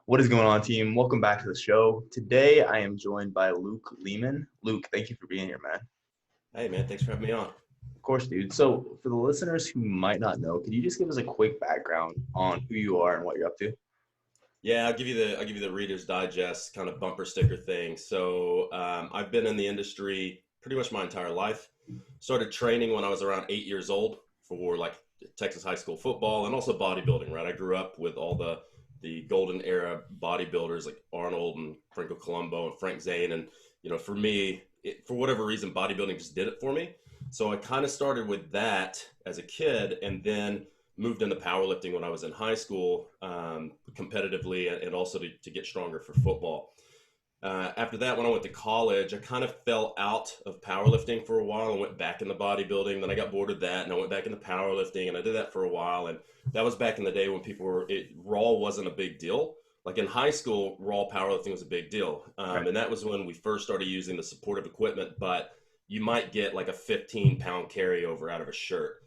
What is going on, team? Welcome back to the show. Today, I am joined by Leaman. Luke, thank you for being here, man. Hey man, thanks for having me on. Of course, dude. So, for the listeners who might not know, could you just give us a quick background on who you are and what you're up to? Yeah, I'll give you the Reader's Digest kind of bumper sticker thing. I've been in the industry pretty much my entire life. Started training when I was around 8 years old for like Texas high school football and also bodybuilding. Right, I grew up with all the golden era bodybuilders like Arnold and Franco Columbu and Frank Zane, and for me, for whatever reason, bodybuilding just did it for me. So I kind of started with that as a kid, and then moved into powerlifting when I was in high school, competitively, and also to get stronger for football. After that, when I went to college, I kind of fell out of powerlifting for a while and went back into bodybuilding. Then I got bored of that and I went back into powerlifting, and I did that for a while. And that was back in the day when raw wasn't a big deal. Like in high school, raw powerlifting was a big deal. Right. And that was when we first started using the supportive equipment, but you might get like a 15-pound carryover out of a shirt.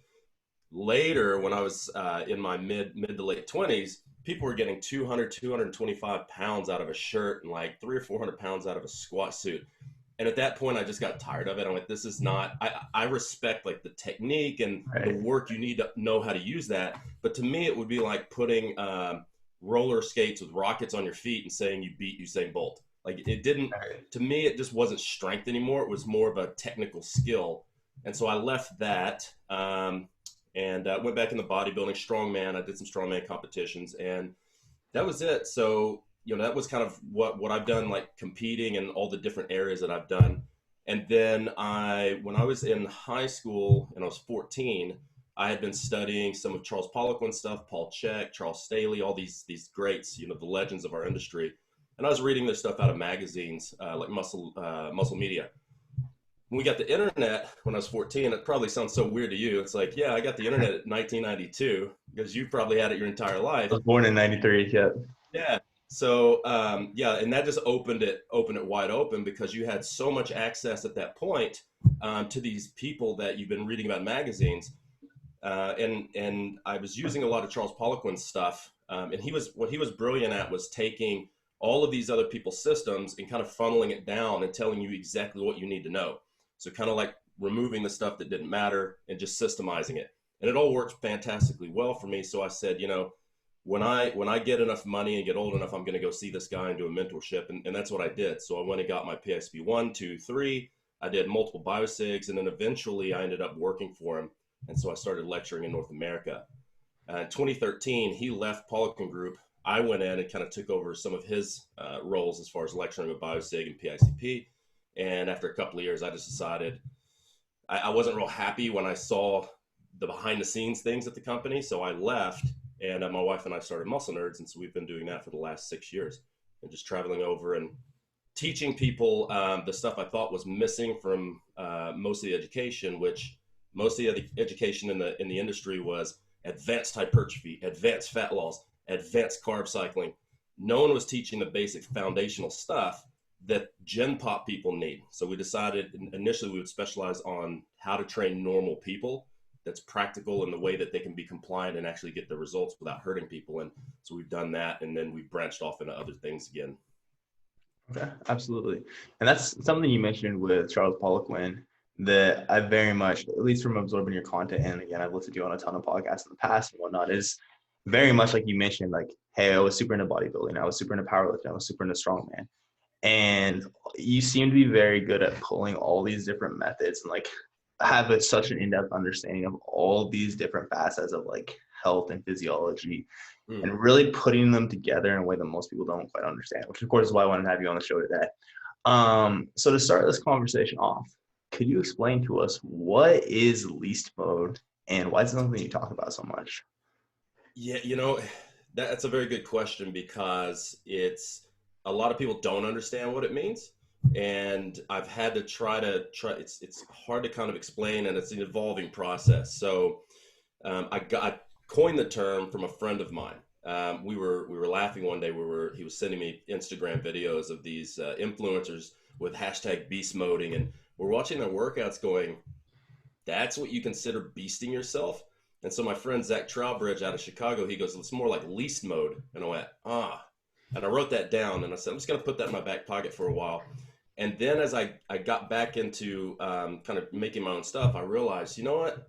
Later, when I was in my mid to late 20s, people were getting 200, 225 pounds out of a shirt and like 300 or 400 pounds out of a squat suit. And at that point, I just got tired of it. I'm like, this is not, I respect like the technique and the Right. work you need to know how to use that. But to me, it would be like putting roller skates with rockets on your feet and saying you beat Usain Bolt. Like it didn't, Right. to me, it just wasn't strength anymore. It was more of a technical skill. And so I left that. And went back in the bodybuilding strongman. I did some strongman competitions, and that was it. So that was kind of what I've done, like competing and all the different areas that I've done. And then when I was in high school and I was 14, I had been studying some of Charles Poliquin stuff, Paul Chek, Charles Staley, all these greats, the legends of our industry. And I was reading this stuff out of magazines like Muscle Media. When we got the internet when I was 14, it probably sounds so weird to you. It's like, yeah, I got the internet at 1992 because you probably had it your entire I life. was born in '93. Yeah. Yeah. So and that just opened it wide open because you had so much access at that point to these people that you've been reading about in magazines. And I was using a lot of Charles Poliquin's stuff. And what he was brilliant at was taking all of these other people's systems and kind of funneling it down and telling you exactly what you need to know. So kind of like removing the stuff that didn't matter and just systemizing it. And it all worked fantastically well for me. So I said, when I get enough money and get old enough, I'm going to go see this guy and do a mentorship. And that's what I did. So I went and got my PSP 1, 2, 3. I did multiple biosigs, and then eventually I ended up working for him. And so I started lecturing in North America. In 2013, he left Poliquin Group. I went in and kind of took over some of his roles as far as lecturing with biosig and PICP. And after a couple of years, I just decided I wasn't real happy when I saw the behind the scenes things at the company. So I left, and my wife and I started Muscle Nerds. And so we've been doing that for the last 6 years and just traveling over and teaching people the stuff I thought was missing from most of the education, which most of the education in the industry was advanced hypertrophy, advanced fat loss, advanced carb cycling. No one was teaching the basic foundational stuff that Gen Pop people need. So we decided initially we would specialize on how to train normal people that's practical in the way that they can be compliant and actually get the results without hurting people. And so we've done that, and then we've branched off into other things again. Okay. Absolutely. And that's something you mentioned with Charles Poliquin that I very much, at least from absorbing your content, and again, I've listened to you on a ton of podcasts in the past and whatnot, is very much like you mentioned, like, hey, I was super into bodybuilding, I was super into powerlifting, I was super into strongman. And you seem to be very good at pulling all these different methods and like have such an in-depth understanding of all these different facets of like health and physiology Mm. and really putting them together in a way that most people don't quite understand, which of course is why I wanted to have you on the show today. So to start this conversation off, could you explain to us what is least mode and why is it something you talk about so much? Yeah, that's a very good question because it's a lot of people don't understand what it means. And I've had to try it's hard to kind of explain, and it's an evolving process. So I coined the term from a friend of mine. We were laughing one day. He was sending me Instagram videos of these influencers with hashtag beast moding, and we're watching their workouts, going, "That's what you consider beasting yourself?" And so my friend Zach Trowbridge out of Chicago, he goes, "It's more like least mode." And I went, ah. And I wrote that down and I said, I'm just going to put that in my back pocket for a while. And then as I got back into kind of making my own stuff, I realized, you know what?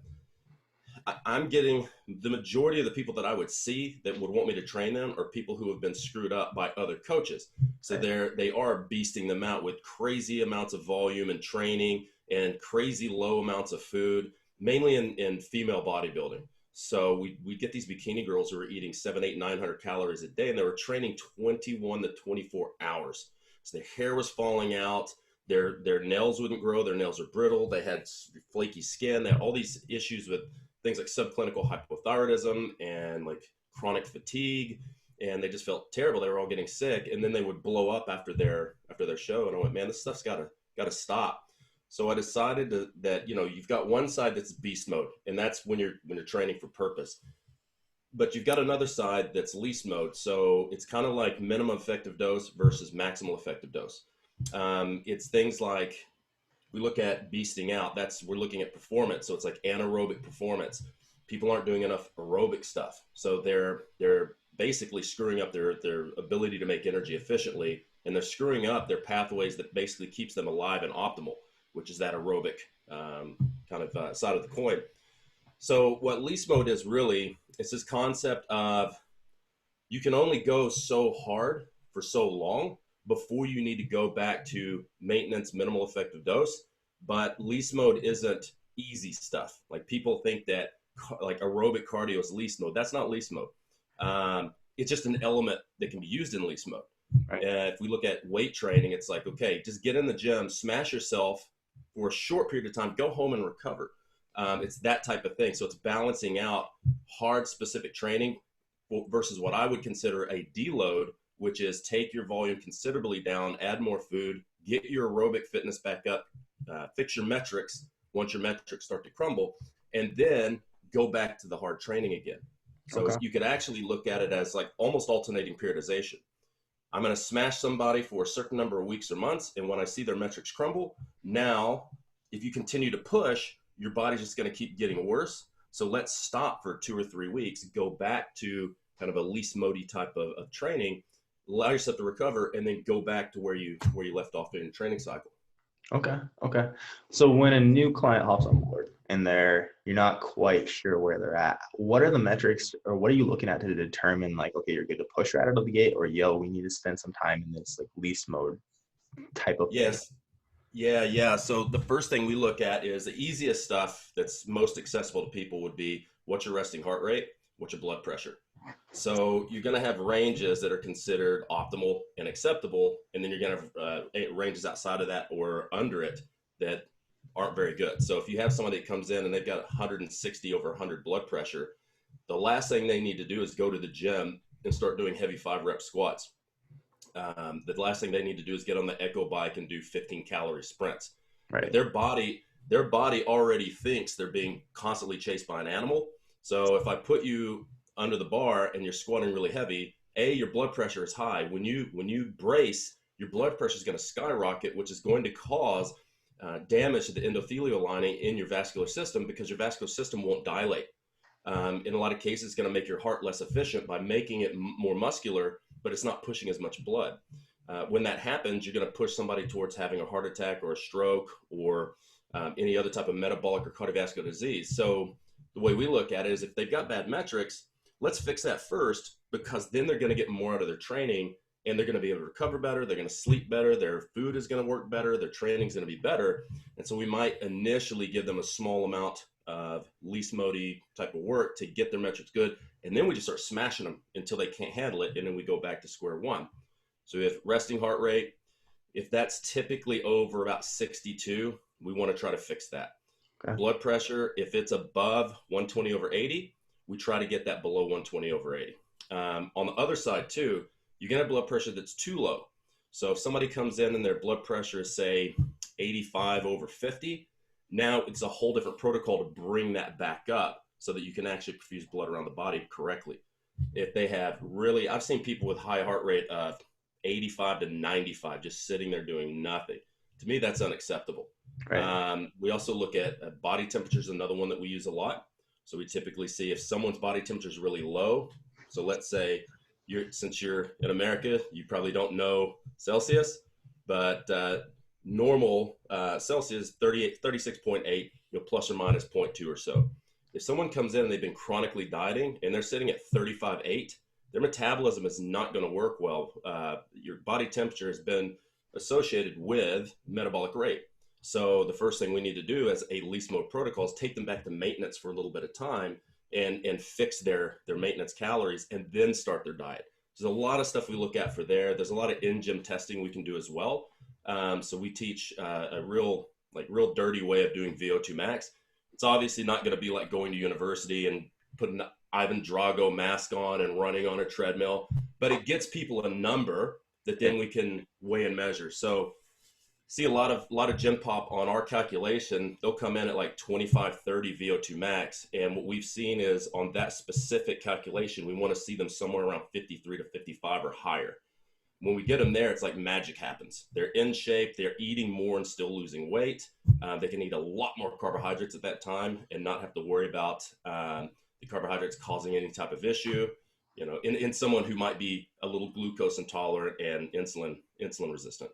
I'm getting the majority of the people that I would see that would want me to train them are people who have been screwed up by other coaches. So they are beasting them out with crazy amounts of volume and training and crazy low amounts of food, mainly in female bodybuilding. So we get these bikini girls who are eating 700, 800, 900 calories a day, and they were training 21 to 24 hours. So their hair was falling out. Their nails wouldn't grow. Their nails are brittle. They had flaky skin. They had all these issues with things like subclinical hypothyroidism and like chronic fatigue, and they just felt terrible. They were all getting sick, and then they would blow up after their show. And I went, man, this stuff's got to stop. So I decided that you've got one side that's beast mode, and that's when you're training for purpose. But you've got another side that's least mode. So it's kind of like minimum effective dose versus maximal effective dose. It's things like, we look at beasting out, we're looking at performance. So it's like anaerobic performance. People aren't doing enough aerobic stuff. So they're basically screwing up their ability to make energy efficiently, and they're screwing up their pathways that basically keeps them alive and optimal, which is that aerobic kind of side of the coin. So what least mode is really, it's this concept of you can only go so hard for so long before you need to go back to maintenance minimal effective dose. But least mode isn't easy stuff. Like people think that like aerobic cardio is least mode. That's not least mode. It's just an element that can be used in least mode. Right. If we look at weight training, it's like, okay, just get in the gym, smash yourself for a short period of time, go home and recover. It's that type of thing. So it's balancing out hard specific training versus what I would consider a deload, which is take your volume considerably down, add more food, get your aerobic fitness back up, fix your metrics once your metrics start to crumble, and then go back to the hard training again. So you could actually look at it as like almost alternating periodization. I'm going to smash somebody for a certain number of weeks or months, and when I see their metrics crumble, now if you continue to push, your body's just going to keep getting worse. So let's stop for 2 or 3 weeks, go back to kind of a least mode type of training, allow yourself to recover, and then go back to where you left off in your training cycle. Okay. So when a new client hops on board and you're not quite sure where they're at, what are the metrics or what are you looking at to determine like, okay, you're good to push right out of the gate, or we need to spend some time in this like least mode type of thing? Yeah. So the first thing we look at is the easiest stuff that's most accessible to people would be what's your resting heart rate, what's your blood pressure. So you're going to have ranges that are considered optimal and acceptable, and then you're going to have ranges outside of that or under it that aren't very good. So if you have somebody that comes in and they've got 160 over 100 blood pressure, the last thing they need to do is go to the gym and start doing heavy 5-rep squats. The last thing they need to do is get on the Echo bike and do 15 calorie sprints. Right. But their body already thinks they're being constantly chased by an animal. So if I put you under the bar and you're squatting really heavy, your blood pressure is high. When you brace, your blood pressure is going to skyrocket, which is going to cause damage to the endothelial lining in your vascular system, because your vascular system won't dilate. In a lot of cases, it's going to make your heart less efficient by making it more muscular, but it's not pushing as much blood. When that happens, you're going to push somebody towards having a heart attack or a stroke or any other type of metabolic or cardiovascular disease. So the way we look at it is if they've got bad metrics, let's fix that first, because then they're going to get more out of their training and they're going to be able to recover better. They're going to sleep better. Their food is going to work better. Their training is going to be better. And so we might initially give them a small amount of least mode type of work to get their metrics good. And then we just start smashing them until they can't handle it. And then we go back to square one. So if resting heart rate, if that's typically over about 62, we want to try to fix that. Okay. Blood pressure, if it's above 120 over 80, we try to get that below 120 over 80. On the other side too, you can have blood pressure that's too low. So if somebody comes in and their blood pressure is say 85 over 50, now it's a whole different protocol to bring that back up so that you can actually perfuse blood around the body correctly. If they have I've seen people with high heart rate of 85 to 95 just sitting there doing nothing. To me, that's unacceptable. Right. We also look at body temperature is another one that we use a lot. So we typically see if someone's body temperature is really low. So let's say since you're in America, you probably don't know Celsius, but normal Celsius 36.8, plus or minus zero point 0.2 or so. If someone comes in and they've been chronically dieting and they're sitting at 35.8, their metabolism is not going to work well. Your body temperature has been associated with metabolic rate. So the first thing we need to do as a least mode protocol is take them back to maintenance for a little bit of time and fix their maintenance calories and then start their diet. There's a lot of stuff we look at for there. There's a lot of in-gym testing we can do as well. So we teach a real dirty way of doing VO2 max. It's obviously not going to be like going to university and putting an Ivan Drago mask on and running on a treadmill, but it gets people a number that then we can weigh and measure. So see a lot of gym pop on our calculation. They'll come in at like 25, 30 VO2 max. And what we've seen is on that specific calculation, we want to see them somewhere around 53 to 55 or higher. When we get them there, it's like magic happens. They're in shape, they're eating more and still losing weight. They can eat a lot more carbohydrates at that time and not have to worry about the carbohydrates causing any type of issue, in someone who might be a little glucose intolerant and insulin resistant.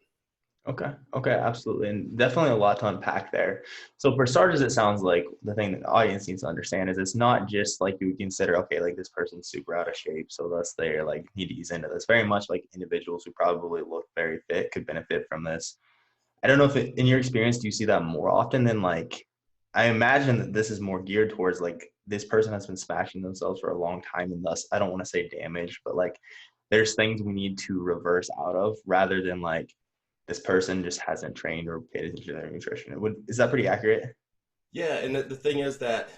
Okay, absolutely. And definitely a lot to unpack there. So for starters, it sounds like the thing that the audience needs to understand is it's not just like you would consider, okay, like this person's super out of shape, so thus they like need to ease into this. Very much like individuals who probably look very fit could benefit from this. I don't know if in your experience, do you see that more often than like, I imagine that this is more geared towards like this person has been smashing themselves for a long time and thus I don't want to say damage, but like there's things we need to reverse out of rather than like, this person just hasn't trained or paid attention to their nutrition. Is that pretty accurate? Yeah, and the thing is that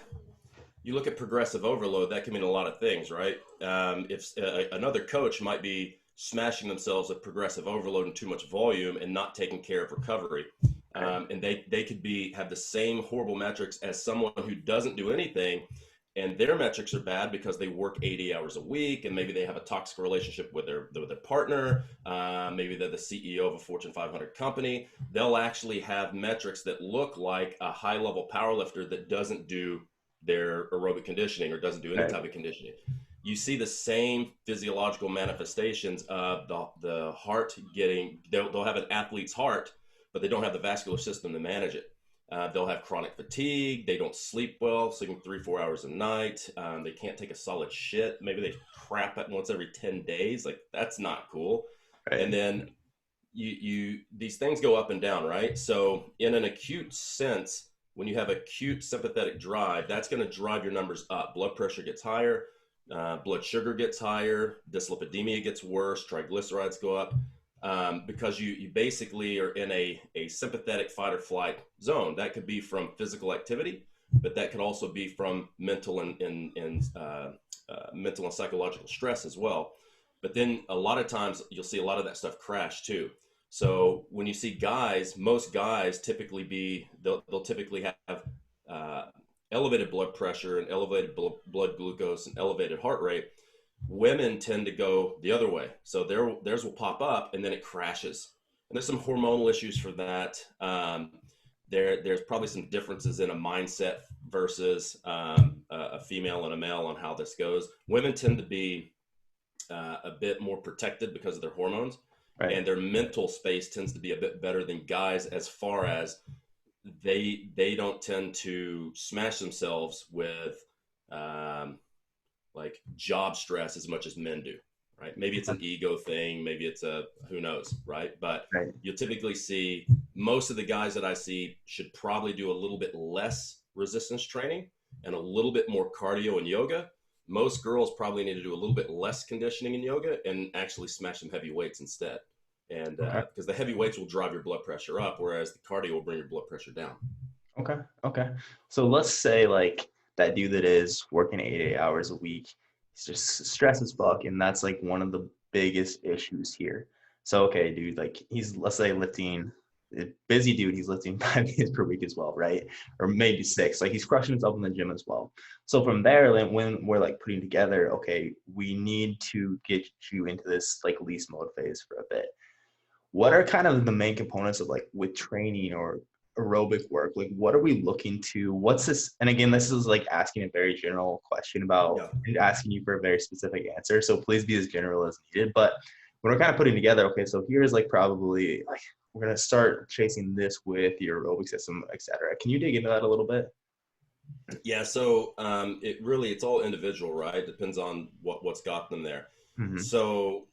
you look at progressive overload, that can mean a lot of things, right? If another coach might be smashing themselves with progressive overload and too much volume and not taking care of recovery. And they could have the same horrible metrics as someone who doesn't do anything, and their metrics are bad because they work 80 hours a week and maybe they have a toxic relationship with their partner. Maybe they're the CEO of a Fortune 500 company. They'll actually have metrics that look like a high level powerlifter that doesn't do their aerobic conditioning or doesn't do any type of conditioning. You see the same physiological manifestations of the heart they'll have an athlete's heart, but they don't have the vascular system to manage it. They'll have chronic fatigue. They don't sleep well, sleeping 3-4 hours a night. They can't take a solid shit. Maybe they crap at once every 10 days. Like, that's not cool. Right. And then these things go up and down, right? So in an acute sense, when you have acute sympathetic drive, that's going to drive your numbers up. Blood pressure gets higher. Blood sugar gets higher. Dyslipidemia gets worse. Triglycerides go up. Because you basically are in a sympathetic fight or flight zone. That could be from physical activity, but that could also be from mental and psychological stress as well. But then a lot of times you'll see a lot of that stuff crash too. So when you see most guys they'll typically have elevated blood pressure and elevated blood glucose and elevated heart rate. Women tend to go the other way. So theirs will pop up and then it crashes. And there's some hormonal issues for that. There's probably some differences in a mindset versus a female and a male on how this goes. Women tend to be a bit more protected because of their hormones, right? And their mental space tends to be a bit better than guys as far as they don't tend to smash themselves with like job stress as much as men do, right? Maybe it's an ego thing, maybe it's who knows, right? But right. You'll typically see most of the guys that I see should probably do a little bit less resistance training and a little bit more cardio and yoga. Most girls probably need to do a little bit less conditioning in yoga and actually smash some heavy weights instead. And because the heavy weights will drive your blood pressure up, whereas the cardio will bring your blood pressure down. Okay. So let's say like that dude that is working 8 hours a week, he's just stressed as fuck, and that's like one of the biggest issues here. So okay, dude, like he's, let's say, lifting, a busy dude, he's lifting 5 days per week as well, right? Or maybe 6. Like he's crushing himself in the gym as well. So from there, like, when we're like putting together, okay, we need to get you into this like least mode phase for a bit. What are kind of the main components of like with training or aerobic work, like what are we looking to, what's this? And again, this is like asking a very general question about Yeah. and asking you for a very specific answer. So please be as general as needed. But when we're kind of putting together, okay, so here's like probably like we're gonna start chasing this with your aerobic system, etc. Can you dig into that a little bit? Yeah, so it's all individual, right? Depends on what's got them there. Mm-hmm. So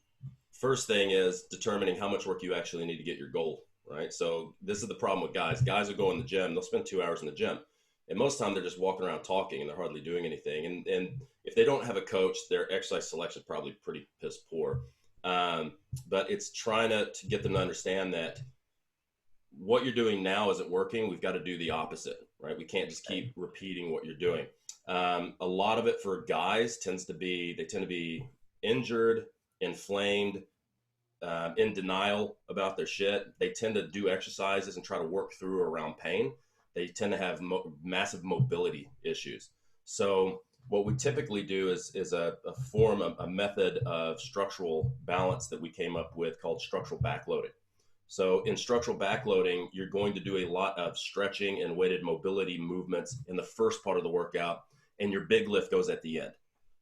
first thing is determining how much work you actually need to get your goal, right? So this is the problem with guys. Guys will go in the gym, they'll spend 2 hours in the gym. And most of the time they're just walking around talking and they're hardly doing anything. And if they don't have a coach, their exercise selection is probably pretty piss poor. Um, but it's trying to get them to understand that what you're doing now isn't working. We've got to do the opposite, right? We can't just keep repeating what you're doing. A lot of it for guys tend to be injured, inflamed, in denial about their shit. They tend to do exercises and try to work through around pain. They tend to have massive mobility issues. So what we typically do is a method of structural balance that we came up with called structural backloading. So in structural backloading, you're going to do a lot of stretching and weighted mobility movements in the first part of the workout, and your big lift goes at the end.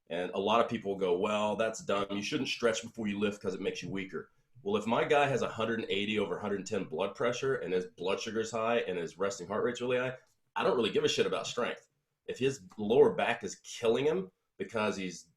And a lot of people go, well, that's dumb. You shouldn't stretch before you lift because it makes you weaker. Well, if my guy has 180 over 110 blood pressure and his blood sugar is high and his resting heart rate's really high, I don't really give a shit about strength. If his lower back is killing him because he's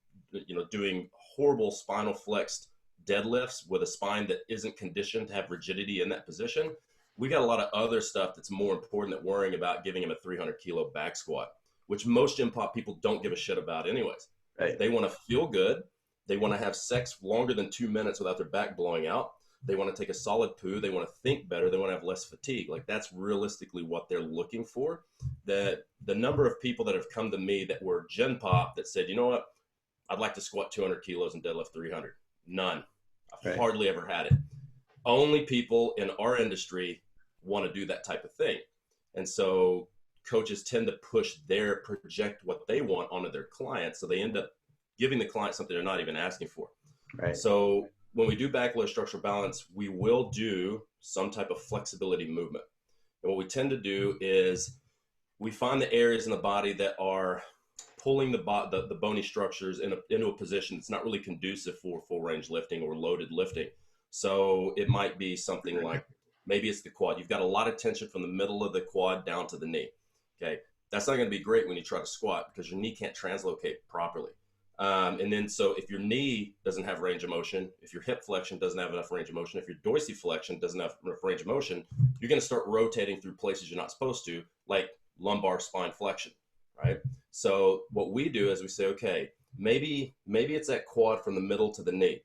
doing horrible spinal flexed deadlifts with a spine that isn't conditioned to have rigidity in that position, we got a lot of other stuff that's more important than worrying about giving him a 300 kilo back squat, which most gym pop people don't give a shit about anyways. Right. They want to feel good. They want to have sex longer than 2 minutes without their back blowing out. They want to take a solid poo. They want to think better. They want to have less fatigue. Like that's realistically what they're looking for. That the number of people that have come to me that were gen pop that said, you know what, I'd like to squat 200 kilos and deadlift 300. None. I've Right. hardly ever had it. Only people in our industry want to do that type of thing. And so coaches tend to project what they want onto their clients. So they end up giving the client something they're not even asking for. Right. So when we do backload structural balance, we will do some type of flexibility movement. And what we tend to do is we find the areas in the body that are pulling the bony structures into a position that's not really conducive for full range lifting or loaded lifting. So it might be something like, maybe it's the quad. You've got a lot of tension from the middle of the quad down to the knee. Okay. That's not going to be great when you try to squat because your knee can't translocate properly. And then, so if your knee doesn't have range of motion, if your hip flexion doesn't have enough range of motion, if your dorsiflexion doesn't have enough range of motion, you're going to start rotating through places you're not supposed to, like lumbar spine flexion, right? So what we do is we say, okay, maybe it's that quad from the middle to the knee.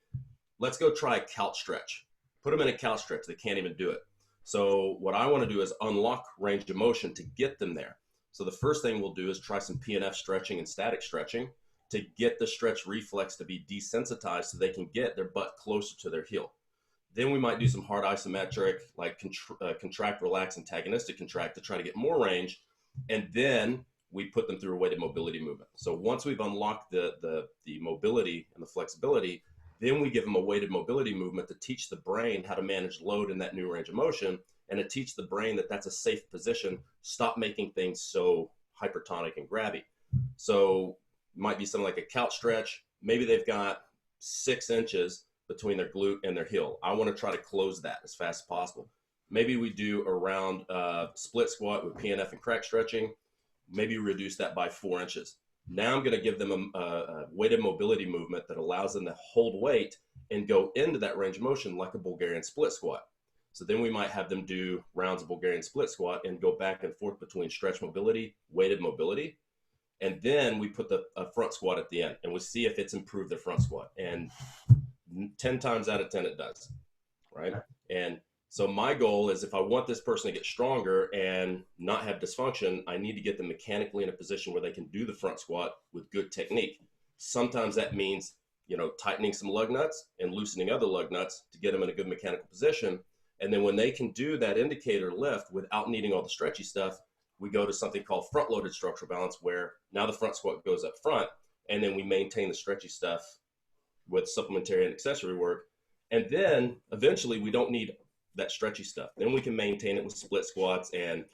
Let's go try a couch stretch. Put them in a couch stretch. They can't even do it. So what I want to do is unlock range of motion to get them there. So the first thing we'll do is try some PNF stretching and static stretching to get the stretch reflex to be desensitized so they can get their butt closer to their heel. Then we might do some hard isometric, like contract, relax, antagonistic contract to try to get more range. And then we put them through a weighted mobility movement. So once we've unlocked the mobility and the flexibility, then we give them a weighted mobility movement to teach the brain how to manage load in that new range of motion and to teach the brain that that's a safe position. Stop making things so hypertonic and grabby. So it might be something like a couch stretch. Maybe they've got 6 inches between their glute and their heel. I want to try to close that as fast as possible. Maybe we do a round split squat with PNF and crack stretching. Maybe reduce that by 4 inches. Now I'm going to give them a weighted mobility movement that allows them to hold weight and go into that range of motion like a Bulgarian split squat. So then we might have them do rounds of Bulgarian split squat and go back and forth between stretch mobility, weighted mobility. And then we put a front squat at the end and we see if it's improved their front squat. And 10 times out of 10, it does, right? And so my goal is if I want this person to get stronger and not have dysfunction, I need to get them mechanically in a position where they can do the front squat with good technique. Sometimes that means, tightening some lug nuts and loosening other lug nuts to get them in a good mechanical position. And then when they can do that indicator lift without needing all the stretchy stuff, we go to something called front-loaded structural balance, where now the front squat goes up front, and then we maintain the stretchy stuff with supplementary and accessory work. And then eventually we don't need that stretchy stuff. Then we can maintain it with split squats and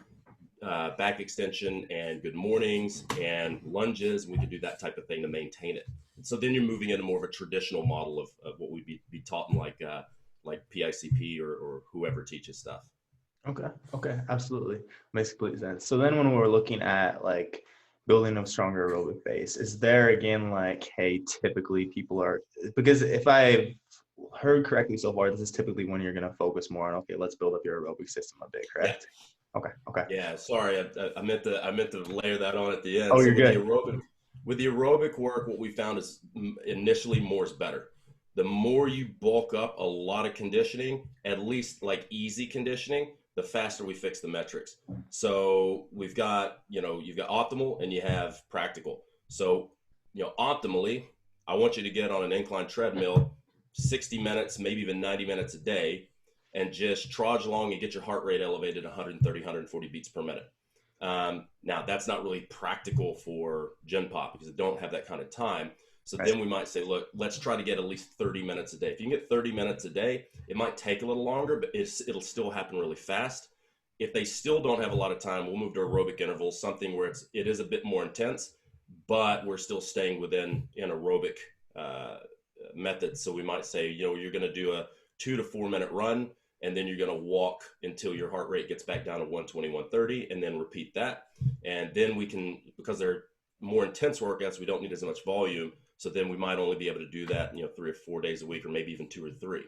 back extension and good mornings and lunges. And we can do that type of thing to maintain it. And so then you're moving into more of a traditional model of what we'd be taught in like PICP or whoever teaches stuff. Okay, absolutely. Makes complete sense. So then when we're looking at like building a stronger aerobic base, is there again like, hey, typically people are, because if I heard correctly so far, this is typically when you're going to focus more on, okay, let's build up your aerobic system a bit, Yeah. correct? Okay. Yeah, sorry, I meant to layer that on at the end. Oh, So you're good. with the aerobic work, what we found is initially more is better. The more you bulk up a lot of conditioning, at least like easy conditioning, the faster we fix the metrics. So we've got, you've got optimal and you have practical. So, optimally, I want you to get on an incline treadmill 60 minutes, maybe even 90 minutes a day, and just trudge along and get your heart rate elevated 130, 140 beats per minute. Now, that's not really practical for Gen Pop because they don't have that kind of time. So then we might say, look, let's try to get at least 30 minutes a day. If you can get 30 minutes a day, it might take a little longer, but it'll still happen really fast. If they still don't have a lot of time, we'll move to aerobic intervals, something where it is a bit more intense, but we're still staying within an aerobic method. So we might say, you're going to do a 2 to 4 minute run, and then you're going to walk until your heart rate gets back down to 120, 130, and then repeat that. And then we can, because they're more intense workouts, we don't need as much volume. So then we might only be able to do that, 3 or 4 days a week, or maybe even 2 or 3.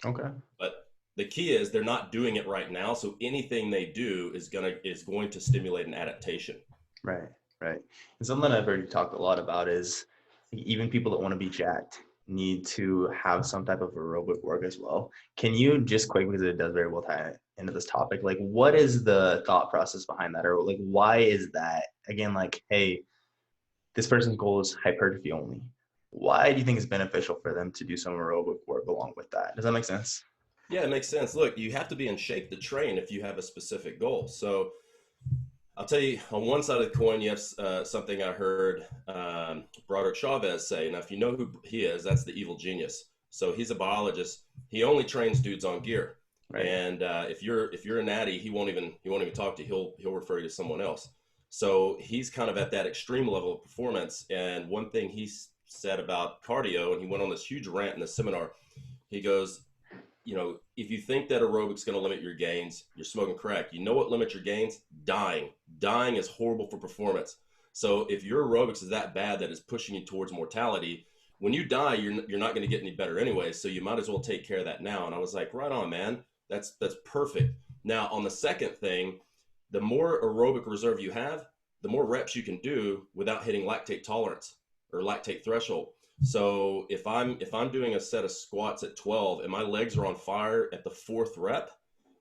Okay. But the key is they're not doing it right now. So anything they do is going to stimulate an adaptation. Right. And something I've heard you talk a lot about is even people that want to be jacked need to have some type of aerobic work as well. Can you just quick, because it does very well tie into this topic, like what is the thought process behind that? Or like, why is that? Again, like, hey, this person's goal is hypertrophy only. Why do you think it's beneficial for them to do some aerobic work along with that? Does that make sense? Yeah, it makes sense. Look, you have to be in shape to train if you have a specific goal. So I'll tell you, on one side of the coin, you have something I heard Broderick Chavez say. Now, if you know who he is, that's the evil genius. So he's a biologist. He only trains dudes on gear. Right. And if you're a natty, he won't even talk to you. He'll refer you to someone else. So he's kind of at that extreme level of performance. And one thing he said about cardio, and he went on this huge rant in the seminar. He goes, if you think that aerobics is going to limit your gains, you're smoking crack. You know what limits your gains? Dying. Dying is horrible for performance. So if your aerobics is that bad that it's pushing you towards mortality, when you die, you're not going to get any better anyway. So you might as well take care of that now. And I was like, right on, man. That's perfect. Now, on the second thing, the more aerobic reserve you have, the more reps you can do without hitting lactate tolerance or lactate threshold. So if I'm doing a set of squats at 12 and my legs are on fire at the 4th rep,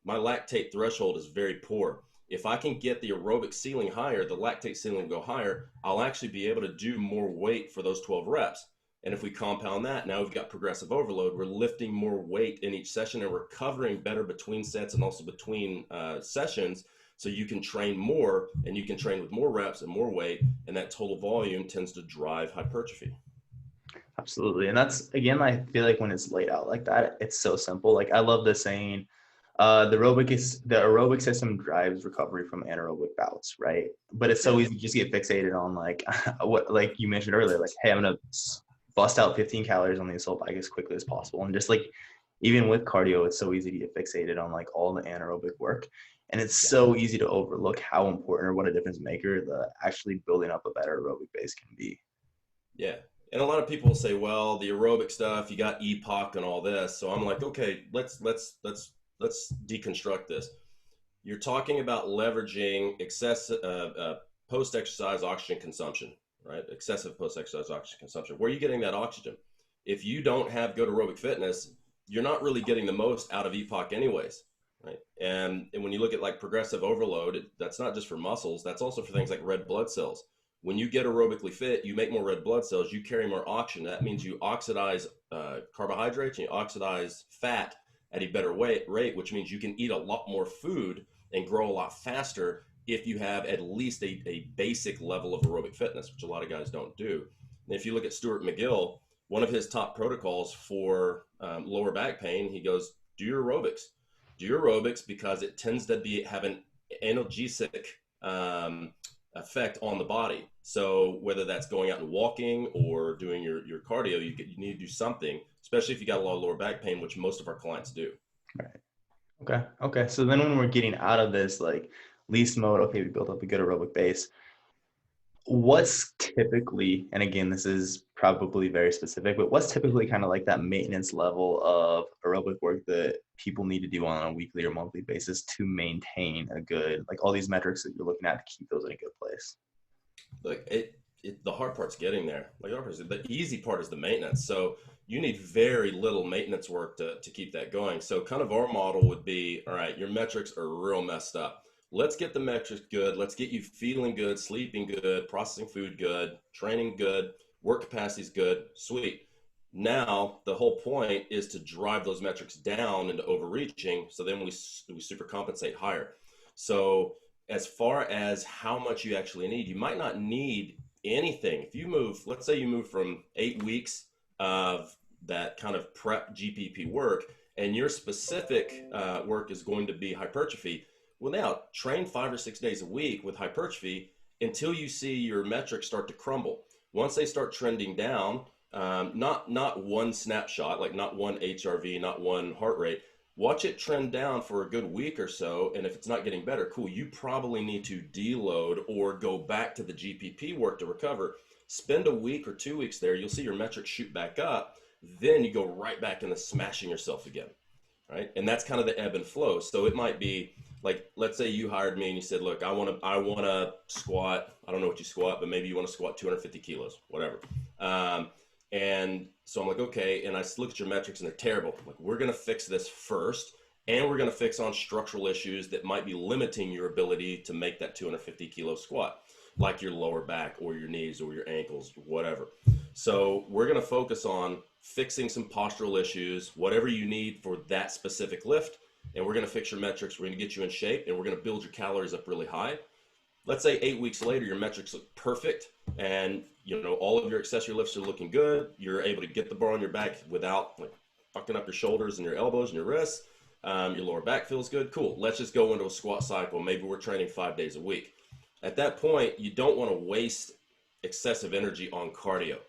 my lactate threshold is very poor. If I can get the aerobic ceiling higher, the lactate ceiling go higher, I'll actually be able to do more weight for those 12 reps. And if we compound that, now we've got progressive overload. We're lifting more weight in each session and we're covering better between sets and also between sessions. So you can train more and you can train with more reps and more weight, and that total volume tends to drive hypertrophy. Absolutely. And that's, again, I feel like when it's laid out like that, it's so simple. Like I love the saying, the aerobic system drives recovery from anaerobic bouts, right? But it's so easy to just get fixated on like what, like you mentioned earlier, like, hey, I'm going to bust out 15 calories on the assault bike as quickly as possible. And just like, even with cardio, it's so easy to get fixated on like all the anaerobic work. And it's so easy to overlook how important or what a difference maker the actually building up a better aerobic base can be. Yeah. And a lot of people say, well, the aerobic stuff, you got EPOC and all this. So I'm like, okay, let's deconstruct this. You're talking about leveraging excessive post-exercise oxygen consumption, right? Excessive post-exercise oxygen consumption. Where are you getting that oxygen? If you don't have good aerobic fitness, you're not really getting the most out of EPOC anyways, right? And when you look at like progressive overload, that's not just for muscles. That's also for things like red blood cells. When you get aerobically fit, you make more red blood cells, you carry more oxygen. That means you oxidize carbohydrates and you oxidize fat at a better rate, which means you can eat a lot more food and grow a lot faster if you have at least a basic level of aerobic fitness, which a lot of guys don't do. And if you look at Stuart McGill, one of his top protocols for lower back pain, he goes, do your aerobics. Do your aerobics because it tends to have an analgesic effect on the body. So whether that's going out and walking or doing your cardio, you need to do something, especially if you got a lot of lower back pain, which most of our clients do. Right. Okay. Okay. So then when we're getting out of this like least mode, okay, we built up a good aerobic base. What's typically, and again, this is probably very specific, but what's typically kind of like that maintenance level of aerobic work that people need to do on a weekly or monthly basis to maintain a good, like all these metrics that you're looking at to keep those in a good place? Like the hard part's getting there. Like the easy part is the maintenance. So you need very little maintenance work to keep that going. So kind of our model would be, all right, your metrics are real messed up. Let's get the metrics good. Let's get you feeling good, sleeping good, processing food good, training good, work capacity is good. Sweet. Now the whole point is to drive those metrics down into overreaching. So then we super compensate higher. So as far as how much you actually need, you might not need anything. If you move, let's say you move from 8 weeks of that kind of prep GPP work, and your specific work is going to be hypertrophy. Well, now train 5 or 6 days a week with hypertrophy until you see your metrics start to crumble. Once they start trending down, not one snapshot, like not one HRV, not one heart rate. Watch it trend down for a good week or so, and if it's not getting better, cool, you probably need to deload or go back to the GPP work to recover. Spend a week or 2 weeks there, you'll see your metrics shoot back up, then you go right back into smashing yourself again, right? And that's kind of the ebb and flow. So it might be like, let's say you hired me and you said, look, I want to squat, I don't know what you squat, but maybe you want to squat 250 kilos, whatever. And so I'm like, okay. And I look at your metrics and they're terrible. I'm like, we're going to fix this first. And we're going to fix on structural issues that might be limiting your ability to make that 250 kilo squat, like your lower back or your knees or your ankles, whatever. So we're going to focus on fixing some postural issues, whatever you need for that specific lift. And we're going to fix your metrics. We're going to get you in shape and we're going to build your calories up really high. Let's say 8 weeks later, your metrics look perfect and all of your accessory lifts are looking good. You're able to get the bar on your back without like fucking up your shoulders and your elbows and your wrists. Your lower back feels good. Cool. Let's just go into a squat cycle. Maybe we're training 5 days a week. At that point, you don't want to waste excessive energy on cardio.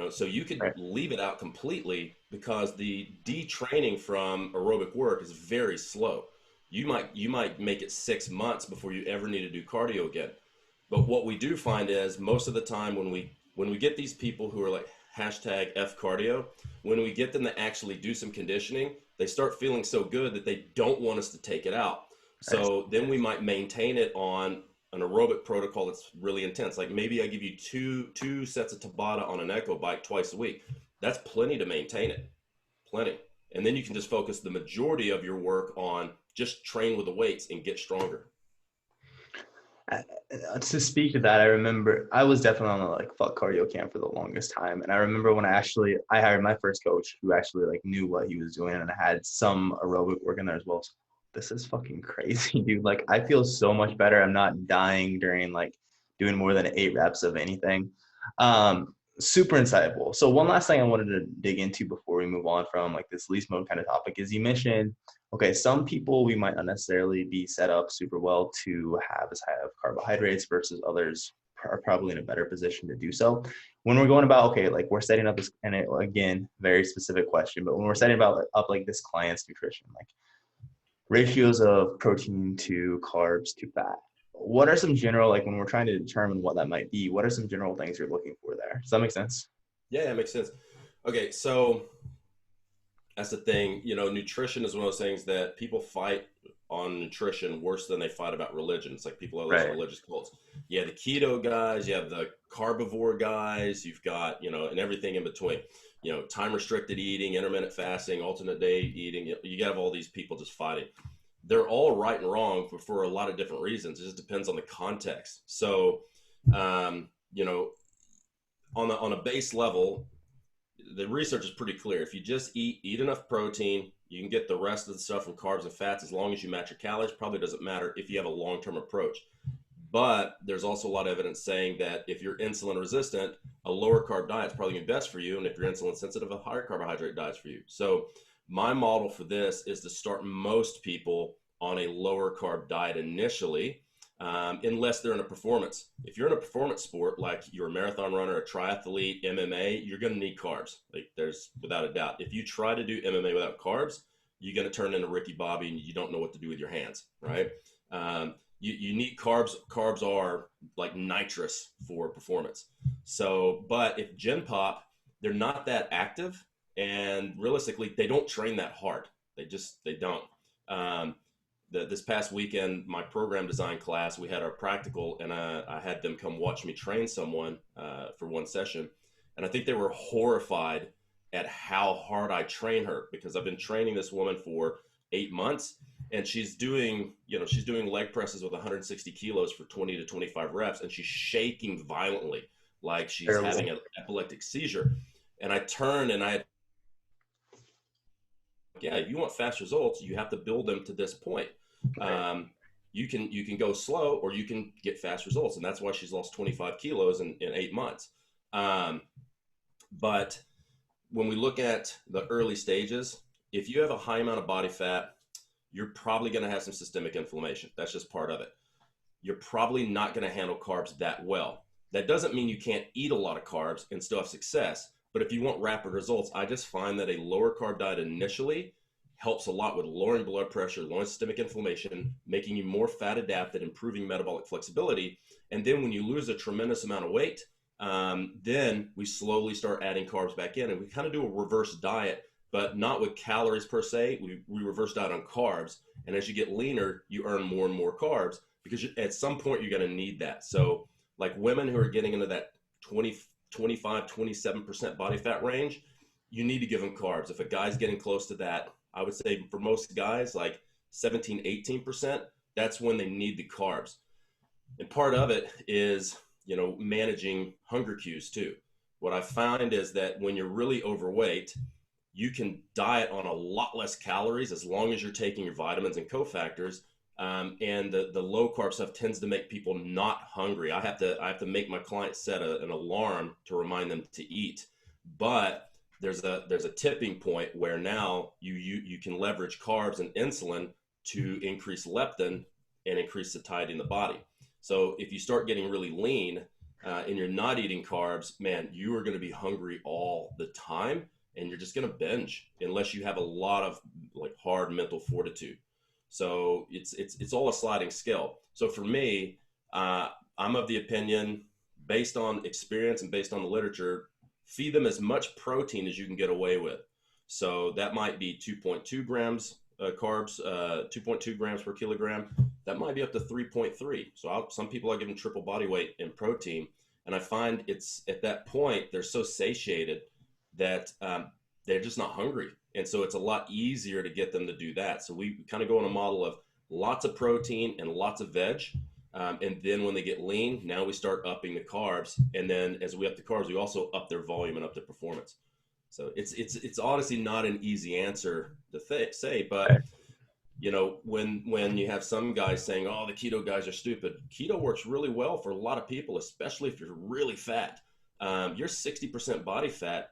So you could leave it out completely because the detraining from aerobic work is very slow. You might make it 6 months before you ever need to do cardio again. But what we do find is most of the time when we get these people who are like hashtag F cardio, when we get them to actually do some conditioning, they start feeling so good that they don't want us to take it out. So then we might maintain it on an aerobic protocol that's really intense. Like maybe I give you two sets of Tabata on an Echo bike twice a week. That's plenty to maintain it. Plenty. And then you can just focus the majority of your work on just train with the weights and get stronger. To speak to that, I remember I was definitely on the like fuck cardio camp for the longest time. And I remember when I hired my first coach who actually like knew what he was doing and had some aerobic work in there as well. So this is fucking crazy, dude. Like I feel so much better. I'm not dying during like doing more than 8 reps of anything. Super insightful. So one last thing I wanted to dig into before we move on from like this least mode kind of topic is you mentioned, okay, some people we might not necessarily be set up super well to have as high of carbohydrates versus others are probably in a better position to do so. When we're going about, okay, like we're setting up this, and it, again, very specific question, but when we're setting up like this client's nutrition, like ratios of protein to carbs to fat, what are some general, like when we're trying to determine what that might be, what are some general things you're looking for there? Does that make sense? Yeah, it makes sense. Okay, so that's the thing. Nutrition is one of those things that people fight on nutrition worse than they fight about religion. It's like people are those religious cults. You have the keto guys, you have the carnivore guys, you've got, and everything in between. Time restricted eating, intermittent fasting, alternate day eating. You have all these people just fighting. They're all right and wrong for a lot of different reasons. It just depends on the context. So, on a base level, the research is pretty clear. If you just eat enough protein, you can get the rest of the stuff from carbs and fats as long as you match your calories. Probably doesn't matter if you have a long-term approach. But there's also a lot of evidence saying that if you're insulin resistant, a lower carb diet is probably going to be best for you. And if you're insulin sensitive, a higher carbohydrate diet is for you. So my model for this is to start most people on a lower carb diet initially, unless they're in a performance. If you're in a performance sport, like you're a marathon runner, a triathlete, MMA, you're going to need carbs. Like there's without a doubt. If you try to do MMA without carbs, you're going to turn into Ricky Bobby and you don't know what to do with your hands, right? You need carbs. Carbs are like nitrous for performance. So, but if Gen Pop, they're not that active, and realistically, they don't train that hard. They don't. This past weekend, my program design class, we had our practical, and I had them come watch me train someone for one session, and I think they were horrified at how hard I train her, because I've been training this woman for 8 months, and she's doing leg presses with 160 kilos for 20 to 25 reps, and she's shaking violently like she's Terrible. having an epileptic seizure. And I turned and yeah, if you want fast results, you have to build them to this point. You can go slow, or you can get fast results, and that's why she's lost 25 kilos in 8 months. But when we look at the early stages, if you have a high amount of body fat, you're probably going to have some systemic inflammation. That's just part of it. You're probably not going to handle carbs that well. That doesn't mean you can't eat a lot of carbs and still have success. But if you want rapid results, I just find that a lower carb diet initially helps a lot with lowering blood pressure, lowering systemic inflammation, making you more fat adapted, improving metabolic flexibility. And then when you lose a tremendous amount of weight, then we slowly start adding carbs back in, and we kind of do a reverse diet, but not with calories per se. We reverse diet on carbs. And as you get leaner, you earn more and more carbs, because at some point you're going to need that. So like women who are getting into that 25, 27% body fat range, you need to give them carbs. If a guy's getting close to that, I would say for most guys, like 17, 18%, that's when they need the carbs. And part of it is, managing hunger cues too. What I find is that when you're really overweight, you can diet on a lot less calories as long as you're taking your vitamins and cofactors. And the low carb stuff tends to make people not hungry. I have to make my clients set an alarm to remind them to eat. But there's a tipping point where now you can leverage carbs and insulin to increase leptin and increase satiety in the body. So if you start getting really lean and you're not eating carbs, man, you are going to be hungry all the time, and you're just going to binge unless you have a lot of like hard mental fortitude. So it's all a sliding scale. So for me, I'm of the opinion, based on experience and based on the literature, feed them as much protein as you can get away with. So that might be 2.2 grams carbs, 2.2 grams per kilogram. That might be up to 3.3. So some people are given triple body weight in protein. And I find it's at that point, they're so satiated that they're just not hungry. And so it's a lot easier to get them to do that. So we kind of go on a model of lots of protein and lots of veg. And then when they get lean, now we start upping the carbs. And then as we up the carbs, we also up their volume and up their performance. So it's honestly not an easy answer to say, but when you have some guys saying, oh, the keto guys are stupid, keto works really well for a lot of people, especially if you're really fat. You're 60% body fat.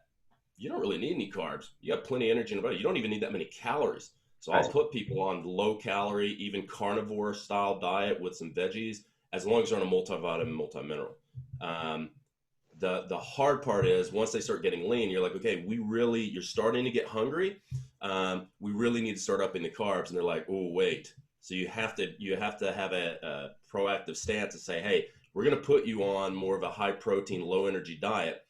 You don't really need any carbs. You have plenty of energy in the body. You don't even need that many calories. So I'll put people on low calorie, even carnivore style diet with some veggies, as long as they're on a multivitamin, multimineral. The hard part is once they start getting lean, you're like, okay, you're starting to get hungry. We really need to start upping the carbs. And they're like, oh, wait. So you have to have a proactive stance to say, hey, we're going to put you on more of a high protein, low energy diet.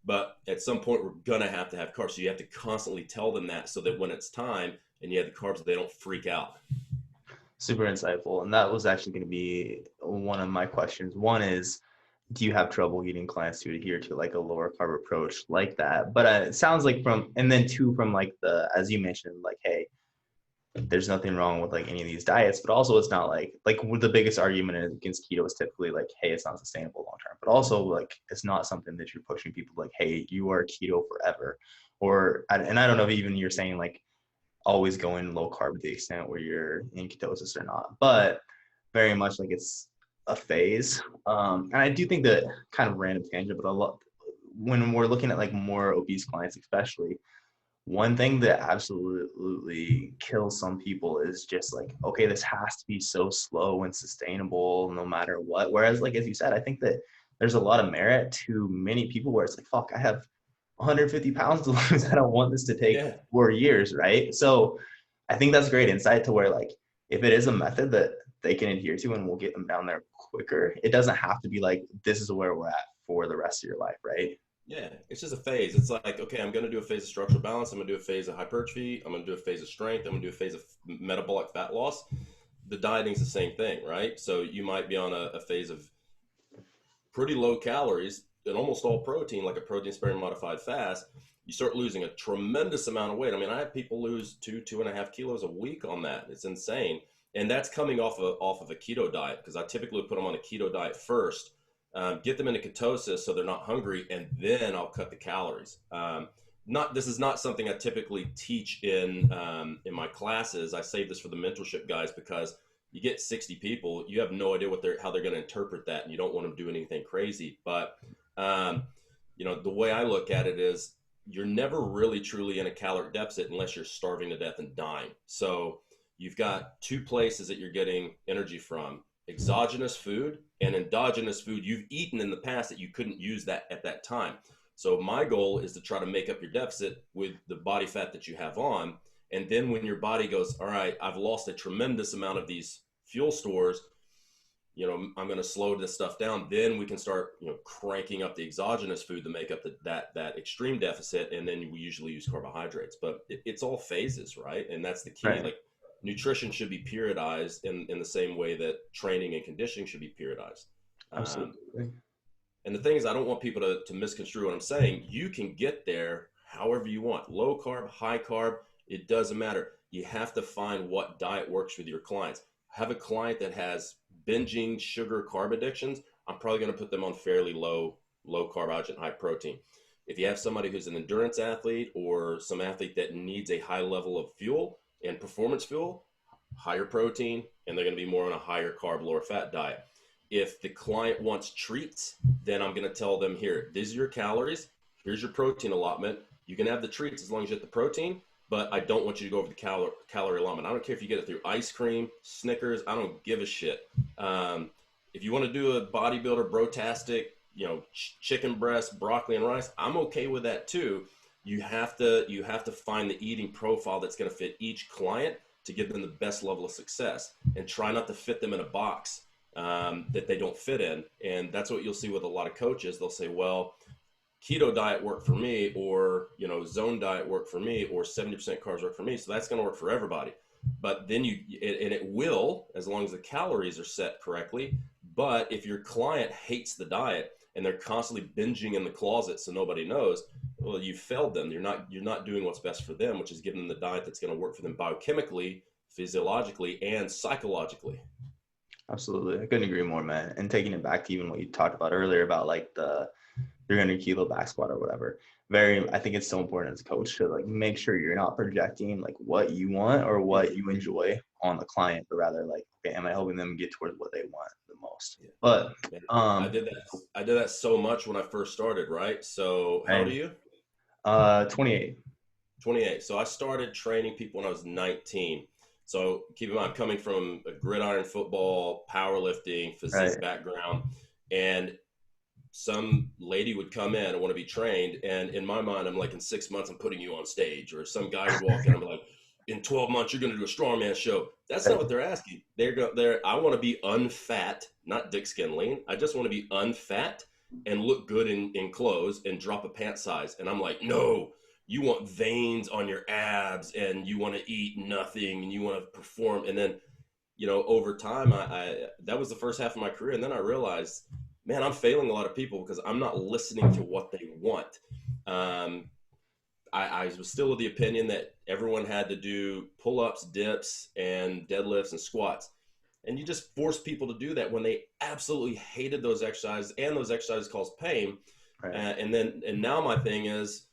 But at some point, we're going to have carbs. So you have to constantly tell them that, so that when it's time and you have the carbs, they don't freak out. Super insightful. And that was actually going to be one of my questions. One is, do you have trouble getting clients to adhere to like a lower carb approach like that? But it sounds like and then two, from like as you mentioned, like, hey, there's nothing wrong with like any of these diets, but also it's not like the biggest argument against keto is typically like, hey, it's not sustainable long term, but also like it's not something that you're pushing people like, hey, you are keto forever. And I don't know if even you're saying like always going low carb to the extent where you're in ketosis or not, but very much like it's a phase. And I do think that kind of random tangent, but a lot when we're looking at like more obese clients, especially, one thing that absolutely kills some people is just like, okay, this has to be so slow and sustainable no matter what. Whereas, like, as you said, I think that there's a lot of merit to many people where it's like, fuck, I have 150 pounds to lose. I don't want this to take Yeah. 4 years, right? So I think that's great insight to where, like, if it is a method that they can adhere to and will get them down there quicker, it doesn't have to be like, this is where we're at for the rest of your life, right? Yeah, it's just a phase. It's like, okay, I'm going to do a phase of structural balance. I'm going to do a phase of hypertrophy. I'm going to do a phase of strength. I'm going to do a phase of metabolic fat loss. The dieting's the same thing, right? So you might be on a phase of pretty low calories and almost all protein, like a protein sparing modified fast. You start losing a tremendous amount of weight. I mean, I have people lose 2.5 kilos a week on that. It's insane. And that's coming off of a keto diet, because I typically put them on a keto diet first, get them into ketosis so they're not hungry, and then I'll cut the calories. Not This is not something I typically teach in my classes. I save this for the mentorship guys, because you get 60 people, you have no idea how they're going to interpret that, and you don't want them doing anything crazy. But the way I look at it is, you're never really truly in a caloric deficit unless you're starving to death and dying. So you've got two places that you're getting energy from: exogenous food and endogenous food you've eaten in the past that you couldn't use that at that time. So my goal is to try to make up your deficit with the body fat that you have on. And then when your body goes, all right, I've lost a tremendous amount of these fuel stores, I'm going to slow this stuff down. Then we can start, cranking up the exogenous food to make up that extreme deficit. And then we usually use carbohydrates, but it's all phases, right? And that's the key. Right. Like, nutrition should be periodized in the same way that training and conditioning should be periodized. Absolutely. And the thing is, I don't want people to misconstrue what I'm saying. You can get there however you want: low carb, high carb, it doesn't matter. You have to find what diet works with your clients. Have a client that has binging sugar carb addictions, I'm probably going to put them on fairly low carbohydrate, high protein. If you have somebody who's an endurance athlete or some athlete that needs a high level of fuel and performance fuel, higher protein, and they're going to be more on a higher carb, lower fat diet. If the client wants treats, then I'm going to tell them, here, these are your calories, here's your protein allotment. You can have the treats as long as you get the protein, but I don't want you to go over the calorie allotment. I don't care if you get it through ice cream, Snickers, I don't give a shit. If you want to do a bodybuilder brotastic, chicken breast, broccoli and rice, I'm okay with that too. You have to find the eating profile that's going to fit each client to give them the best level of success, and try not to fit them in a box that they don't fit in. And that's what you'll see with a lot of coaches. They'll say, well, keto diet worked for me, or zone diet worked for me, or 70% carbs work for me, so that's going to work for everybody. But then it will, as long as the calories are set correctly. But if your client hates the diet and they're constantly binging in the closet so nobody knows, well, you failed them. You're not doing what's best for them, which is giving them the diet that's going to work for them biochemically, physiologically, and psychologically. Absolutely. I couldn't agree more, man. And taking it back to even what you talked about earlier about like the 300 kilo back squat or whatever. I think it's so important as a coach to like make sure you're not projecting like what you want or what you enjoy on the client, but rather like, okay, am I helping them get towards what they want the most? Yeah. But I did that so much when I first started, right? So how old are you? 28. 28. So I started training people when I was 19. So keep in mind, I'm coming from a gridiron football, powerlifting, physique background, and some lady would come in and want to be trained. And in my mind, I'm like, in 6 months, I'm putting you on stage. Or some guy would walk in, I'm like, in 12 months, you're going to do a strongman show. That's not what they're asking. I want to be unfat, not dick skin lean. I just want to be unfat and look good in clothes and drop a pant size. And I'm like, no, you want veins on your abs and you want to eat nothing and you want to perform. And then, over time, I that was the first half of my career. And then I realized, man, I'm failing a lot of people because I'm not listening to what they want. I was still of the opinion that everyone had to do pull-ups, dips, and deadlifts and squats. And you just force people to do that when they absolutely hated those exercises, and those exercises cause pain. Right. And now my thing is,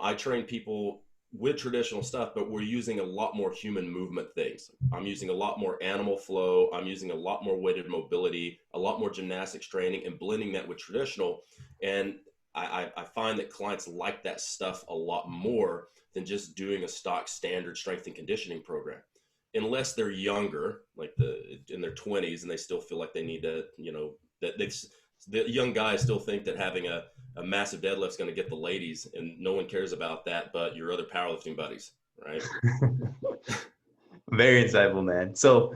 I train people with traditional stuff, but we're using a lot more human movement things. I'm using a lot more animal flow. I'm using a lot more weighted mobility, a lot more gymnastics training, and blending that with traditional. And I find that clients like that stuff a lot more than just doing a stock standard strength and conditioning program, unless they're younger, like in their 20s, and they still feel like they need to, that the young guys still think that having a massive deadlift is going to get the ladies, and no one cares about that but your other powerlifting buddies, right? Very insightful, man. So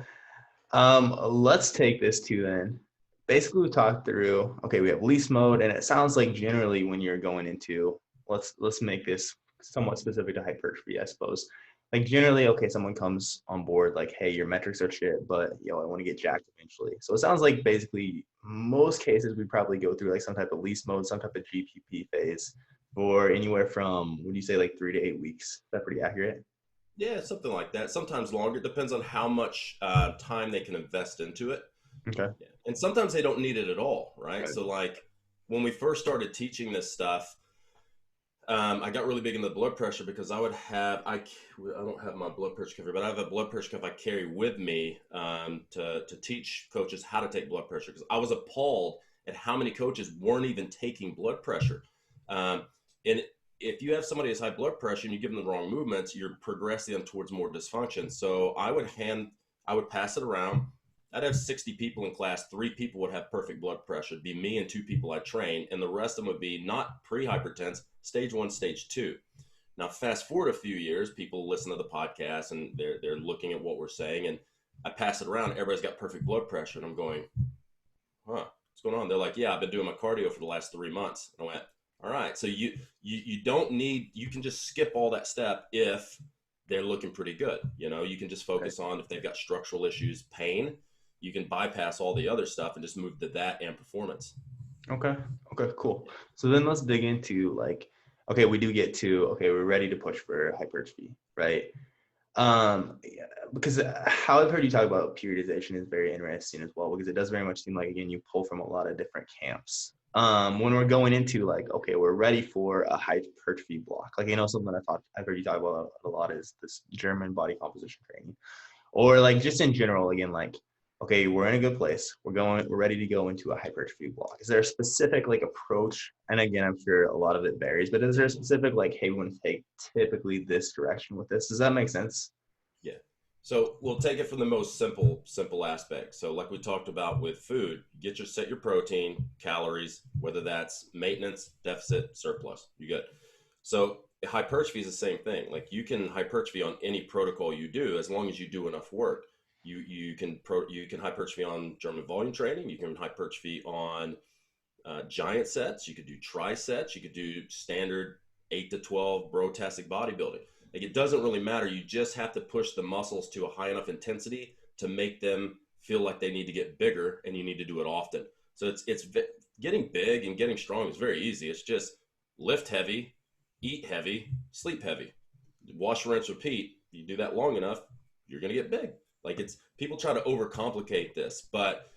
let's take this to then. Basically, we talked through, okay, we have least mode, and it sounds like generally when you're going into, let's make this somewhat specific to hypertrophy, I suppose. Like generally, okay, someone comes on board like, hey, your metrics are shit, but I want to get jacked eventually. So it sounds like basically most cases we probably go through like some type of least mode, some type of GPP phase for anywhere from, would you say like 3 to 8 weeks? Is that pretty accurate? Yeah, something like that. Sometimes longer. Depends on how much time they can invest into it. Okay. Yeah. And sometimes they don't need it at all, right? Okay. So like when we first started teaching this stuff, I got really big into the blood pressure because I don't have my blood pressure cuff, but I have a blood pressure cuff I carry with me to teach coaches how to take blood pressure, because I was appalled at how many coaches weren't even taking blood pressure. And if you have somebody who has high blood pressure and you give them the wrong movements, you're progressing them towards more dysfunction. So I would pass it around. I'd have 60 people in class. 3 people would have perfect blood pressure. It'd be me and 2 people I train, and the rest of them would be not pre-hypertense, stage 1, stage 2. Now, fast forward a few years, people listen to the podcast and they're looking at what we're saying, and I pass it around. Everybody's got perfect blood pressure, and I'm going, huh, what's going on? They're like, yeah, I've been doing my cardio for the last 3 months. And I went, all right, so you don't need, you can just skip all that step if they're looking pretty good. You can just focus on if they've got structural issues, pain. You can bypass all the other stuff and just move to that and performance. Okay. Okay, cool. So then let's dig into like, okay, we do get to, okay, we're ready to push for hypertrophy, right? Yeah, because how I've heard you talk about periodization is very interesting as well, because it does very much seem like, again, you pull from a lot of different camps. When we're going into like, okay, we're ready for a hypertrophy block. Like, something I've heard you talk about a lot is this German body composition training, or like just in general, again, like, okay, we're in a good place. We're ready to go into a hypertrophy block. Is there a specific like approach? And again, I'm sure a lot of it varies, but is there a specific like, hey, we want to take typically this direction with this? Does that make sense? Yeah. So we'll take it from the most simple aspect. So like we talked about with food, set your protein, calories, whether that's maintenance, deficit, surplus, you good. So hypertrophy is the same thing. Like you can hypertrophy on any protocol you do as long as you do enough work. You can hypertrophy on German volume training. You can hypertrophy on giant sets. You could do trisets. You could do standard 8 to 12 bro-tastic bodybuilding. Like it doesn't really matter. You just have to push the muscles to a high enough intensity to make them feel like they need to get bigger, and you need to do it often. So it's getting big and getting strong is very easy. It's just lift heavy, eat heavy, sleep heavy, wash, rinse, repeat. You do that long enough, you're gonna get big. Like people try to overcomplicate this, but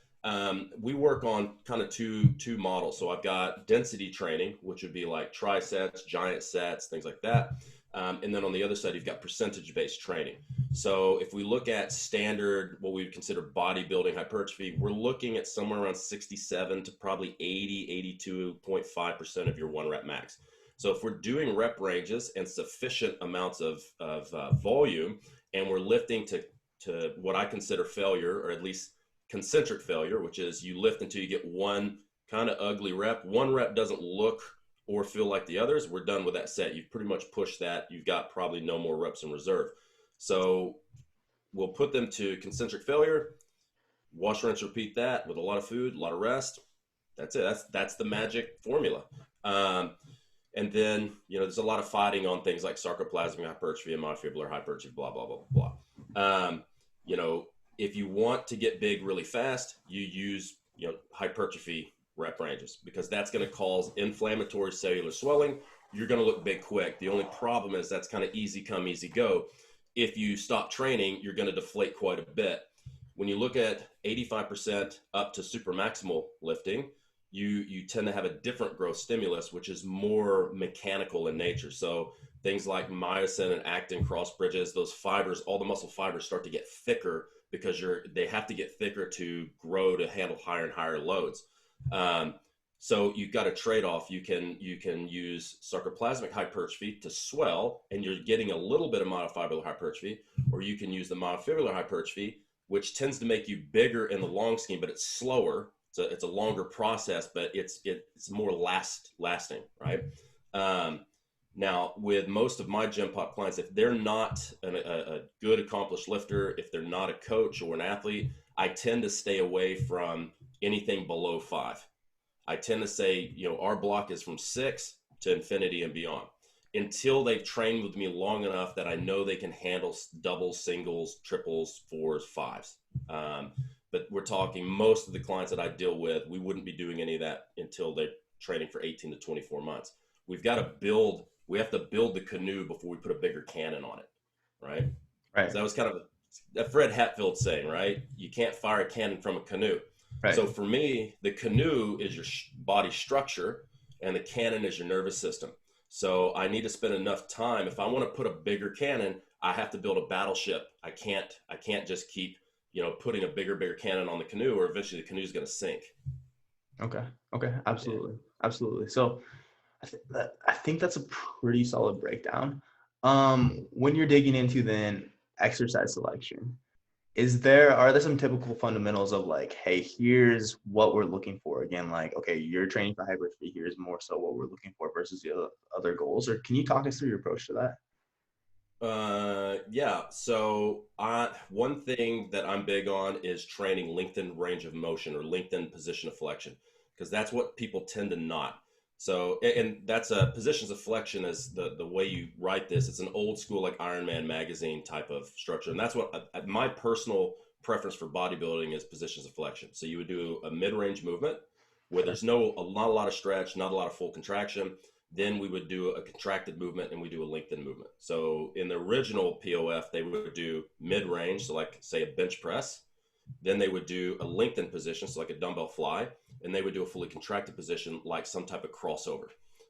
we work on kind of two models. So I've got density training, which would be like trisets, giant sets, things like that. And then on the other side, you've got percentage-based training. So if we look at standard, what we would consider bodybuilding hypertrophy, we're looking at somewhere around 67 to probably 80, 82.5% of your 1 rep max. So if we're doing rep ranges and sufficient amounts of volume, and we're lifting to what I consider failure, or at least concentric failure, which is you lift until you get one kind of ugly rep. One rep doesn't look or feel like the others. We're done with that set. You've pretty much pushed that. You've got probably no more reps in reserve. So we'll put them to concentric failure, wash, rinse, repeat that with a lot of food, a lot of rest. That's it. That's the magic formula. And then, there's a lot of fighting on things like sarcoplasmic hypertrophy and myofibrillar hypertrophy, blah, blah, blah, blah. If you want to get big really fast, you use, hypertrophy rep ranges, because that's going to cause inflammatory cellular swelling. You're going to look big quick. The only problem is that's kind of easy come, easy go. If you stop training, you're going to deflate quite a bit. When you look at 85% up to super maximal lifting, you tend to have a different growth stimulus, which is more mechanical in nature. So things like myosin and actin cross bridges, those fibers, all the muscle fibers start to get thicker because they have to get thicker to grow to handle higher and higher loads. So you've got a trade-off. You can use sarcoplasmic hypertrophy to swell, and you're getting a little bit of monofibrillar hypertrophy, or you can use the monofibrillar hypertrophy, which tends to make you bigger in the long scheme, but it's slower. It's a longer process, but it's more lasting, right? Now, with most of my gym pop clients, if they're not a good accomplished lifter, if they're not a coach or an athlete, I tend to stay away from anything below 5. I tend to say, our block is from 6 to infinity and beyond, until they've trained with me long enough that I know they can handle doubles, singles, triples, 4s, 5s. But we're talking most of the clients that I deal with, we wouldn't be doing any of that until they're training for 18 to 24 months. We have to build the canoe before we put a bigger cannon on it, right? Right. So that was kind of a Fred Hatfield saying, right? You can't fire a cannon from a canoe. Right. So for me, the canoe is your body structure, and the cannon is your nervous system. So I need to spend enough time. If I want to put a bigger cannon, I have to build a battleship. I can't just keep putting a bigger cannon on the canoe, or eventually the canoe is going to sink. Okay. Absolutely. Yeah. Absolutely. So I think that's a pretty solid breakdown. When you're digging into then exercise selection, are there some typical fundamentals of like, hey, here's what we're looking for? Again, like, okay, you're training for hypertrophy, here's more so what we're looking for versus the other goals. Or can you talk us through your approach to that? Yeah. So one thing that I'm big on is training lengthened range of motion, or lengthened position of flexion, because that's what people tend to not. So, and that's positions of flexion is the way you write this. It's an old school, like Ironman magazine type of structure. And that's what my personal preference for bodybuilding is, positions of flexion. So you would do a mid-range movement where there's not a lot of stretch, not a lot of full contraction. Then we would do a contracted movement, and we do a lengthened movement. So in the original POF, they would do mid-range, so like say a bench press. Then they would do a lengthened position, so like a dumbbell fly, and they would do a fully contracted position like some type of crossover.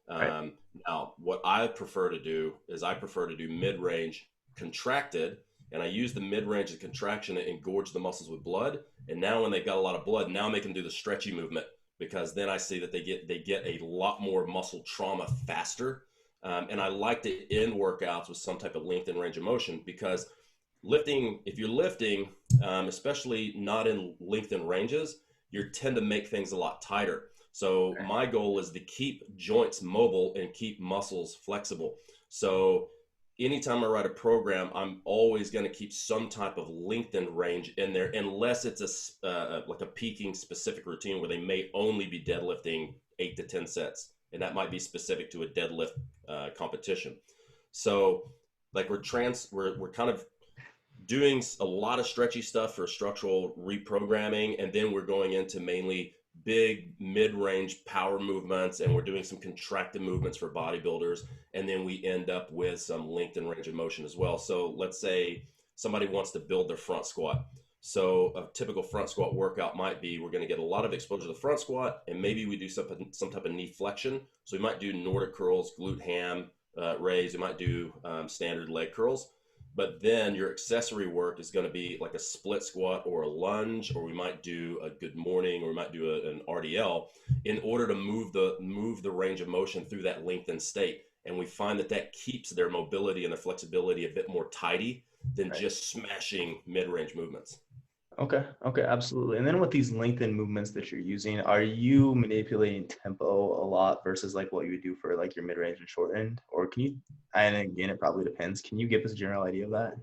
Right. Now, what I prefer to do is mid-range contracted, and I use the mid-range of contraction to engorge the muscles with blood. And now when they've got a lot of blood, now I make them do the stretchy movement, because then I see that they get a lot more muscle trauma faster. And I like to end workouts with some type of lengthened range of motion, because if you're lifting, especially not in lengthened ranges, you tend to make things a lot tighter. So my goal is to keep joints mobile and keep muscles flexible. So anytime I write a program, I'm always going to keep some type of lengthened range in there, unless it's like a peaking specific routine where they may only be deadlifting 8 to 10 sets, and that might be specific to a deadlift competition. So like we're kind of doing a lot of stretchy stuff for structural reprogramming, and then we're going into mainly big mid-range power movements, and we're doing some contracted movements for bodybuilders, and then we end up with some lengthened range of motion as well. So let's say somebody wants to build their front squat. So a typical front squat workout might be, we're going to get a lot of exposure to the front squat, and maybe we do some type of knee flexion. So we might do Nordic curls, glute ham raise. We might do standard leg curls. But then your accessory work is going to be like a split squat or a lunge, or we might do a good morning, or we might do an RDL, in order to move the range of motion through that lengthened state. And we find that keeps their mobility and their flexibility a bit more tidy than just smashing mid-range movements. Okay, absolutely. And then with these lengthened movements that you're using, are you manipulating tempo a lot versus like what you would do for like your mid-range and short end? Or can you, and again, it probably depends, can you give us a general idea of that?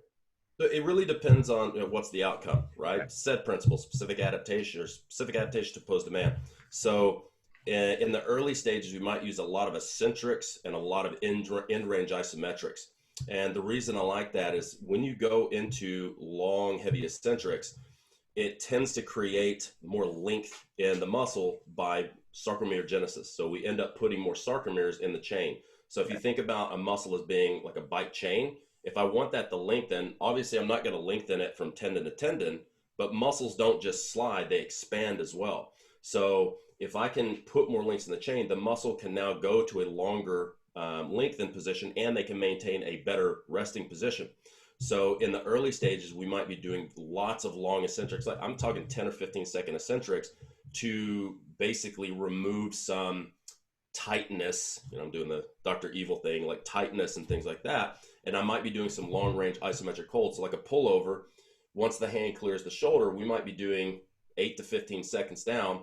So it really depends on what's the outcome, right? Okay. Set principle, specific adaptation to opposed demand. So in the early stages, we might use a lot of eccentrics and a lot of end range isometrics. And the reason I like that is when you go into long, heavy eccentrics, it tends to create more length in the muscle by sarcomerogenesis. So we end up putting more sarcomeres in the chain. So if you think about a muscle as being like a bike chain, if I want that to lengthen, obviously I'm not going to lengthen it from tendon to tendon, but muscles don't just slide, they expand as well. So if I can put more links in the chain, the muscle can now go to a longer lengthened position, and they can maintain a better resting position. So in the early stages, we might be doing lots of long eccentrics. Like I'm talking 10 or 15 second eccentrics to basically remove some tightness. I'm doing the Dr. Evil thing, like tightness and things like that. And I might be doing some long range isometric holds. So like a pullover, once the hand clears the shoulder, we might be doing 8 to 15 seconds down,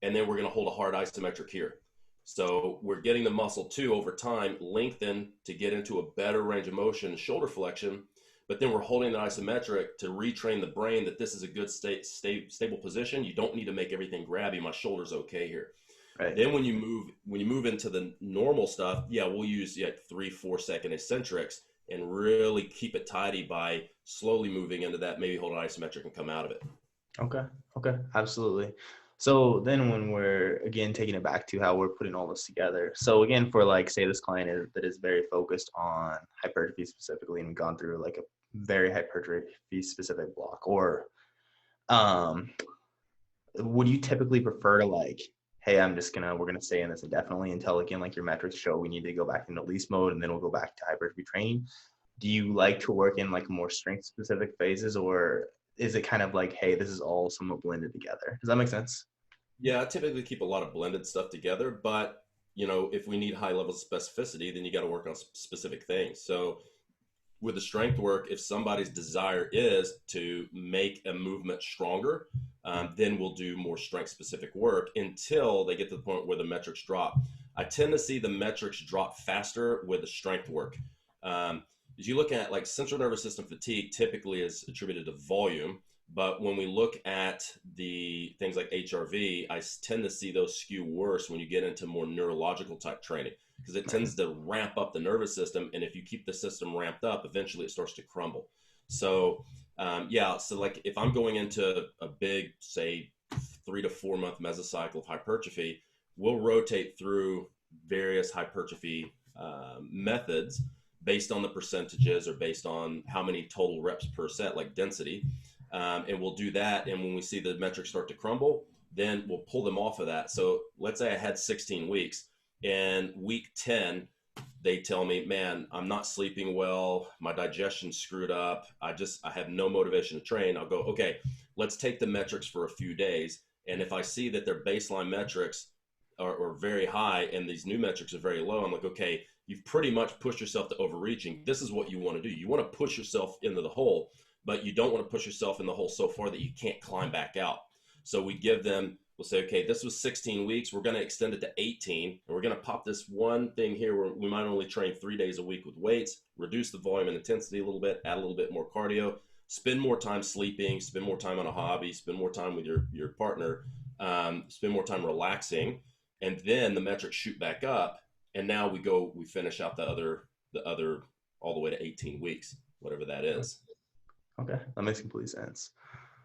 and then we're going to hold a hard isometric here. So we're getting the muscle too over time lengthen to get into a better range of motion, shoulder flexion, but then we're holding the isometric to retrain the brain that this is a good stable position. You don't need to make everything grabby. My shoulder's okay here. Right. Then when you move into the normal stuff, we'll use 3-4 second eccentrics and really keep it tidy by slowly moving into that, maybe hold an isometric and come out of it. Okay, absolutely. So then when we're, again, taking it back to how we're putting all this together. So again, for like, say this client that is very focused on hypertrophy specifically and gone through like a very hypertrophy specific block, or would you typically prefer to like, hey, we're going to stay in this indefinitely until, again, like your metrics show we need to go back into least mode and then we'll go back to hypertrophy training? Do you like to work in like more strength specific phases, or is it kind of like, hey, this is all somewhat blended together? Does that make sense? Yeah, I typically keep a lot of blended stuff together, but if we need high levels of specificity, then you got to work on specific things. So with the strength work, if somebody's desire is to make a movement stronger, then we'll do more strength specific work until they get to the point where the metrics drop. I tend to see the metrics drop faster with the strength work. As you look at like central nervous system fatigue typically is attributed to volume, but when we look at the things like HRV, I tend to see those skew worse when you get into more neurological type training, because it tends to ramp up the nervous system. And if you keep the system ramped up, eventually it starts to crumble. So, so like if I'm going into a big, say, 3 to 4 month mesocycle of hypertrophy, we'll rotate through various hypertrophy methods based on the percentages or based on how many total reps per set, like density. And we'll do that. And when we see the metrics start to crumble, then we'll pull them off of that. So let's say I had 16 weeks. And week 10, they tell me, man, I'm not sleeping well. My digestion's screwed up. I have no motivation to train. I'll go, okay, let's take the metrics for a few days. And if I see that their baseline metrics are very high and these new metrics are very low, I'm like, okay, you've pretty much pushed yourself to overreaching. This is what you want to do. You want to push yourself into the hole, but you don't want to push yourself in the hole so far that you can't climb back out. So we'll say, okay, this was 16 weeks. We're going to extend it to 18. And we're going to pop this one thing here where we might only train 3 days a week with weights, reduce the volume and intensity a little bit, add a little bit more cardio, spend more time sleeping, spend more time on a hobby, spend more time with your partner, spend more time relaxing. And then the metrics shoot back up. And now we finish out the other all the way to 18 weeks, whatever that is. Okay, that makes complete sense.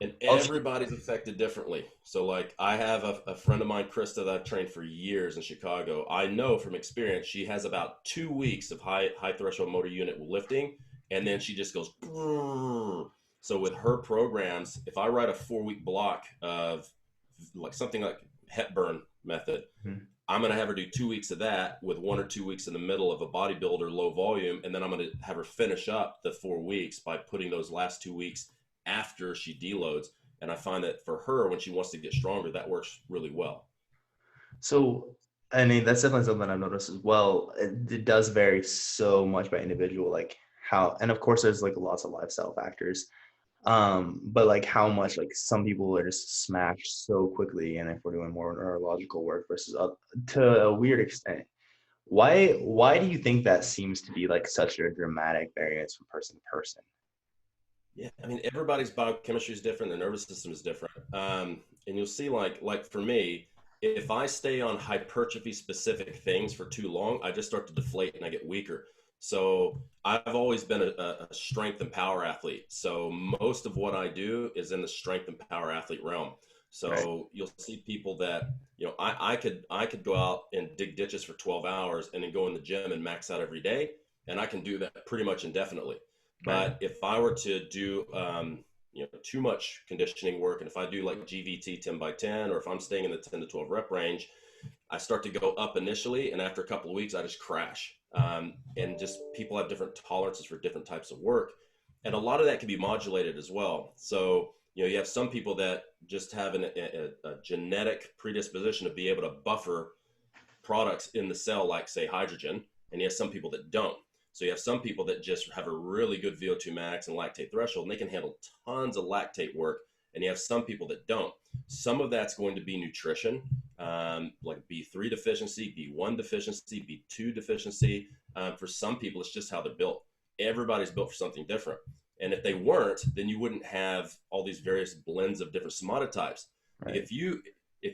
And everybody's affected differently. So like I have a friend of mine, Krista, that I've trained for years in Chicago. I know from experience, she has about 2 weeks of high threshold motor unit lifting. And then she just goes, brrr. So with her programs, if I write a 4-week block of like something like Hepburn method, I'm going to have her do 2 weeks of that with 1 or 2 weeks in the middle of a bodybuilder, low volume. And then I'm going to have her finish up the 4 weeks by putting those last 2 weeks after she deloads. And I find that for her, when she wants to get stronger, that works really well. So, I mean, that's definitely something I've noticed as well. It does vary so much by individual, like how, and of course there's like lots of lifestyle factors. But like how much, like some people are just smashed so quickly, and if we're doing more neurological work versus to a weird extent, why do you think that seems to be like such a dramatic variance from person to person? Yeah, I mean, everybody's biochemistry is different. The nervous system is different. And you'll see, like for me, if I stay on hypertrophy specific things for too long, I just start to deflate and I get weaker. So I've always been a strength and power athlete. So most of what I do is in the strength and power athlete realm. So right. You'll see people that, I could go out and dig ditches for 12 hours and then go in the gym and max out every day. And I can do that pretty much indefinitely. But if I were to do, too much conditioning work, and if I do like GVT 10 by 10, or if I'm staying in the 10 to 12 rep range, I start to go up initially. And after a couple of weeks, I just crash. And just people have different tolerances for different types of work. And a lot of that can be modulated as well. So You have some people that just have a genetic predisposition to be able to buffer products in the cell, like say hydrogen, and you have some people that don't. So you have some people that just have a really good VO2 max and lactate threshold, and they can handle tons of lactate work. And you have some people that don't. Some of that's going to be nutrition, like B3 deficiency, B1 deficiency, B2 deficiency. For some people, it's just how they're built. Everybody's built for something different. And if they weren't, then you wouldn't have all these various blends of different somatotypes. Right. If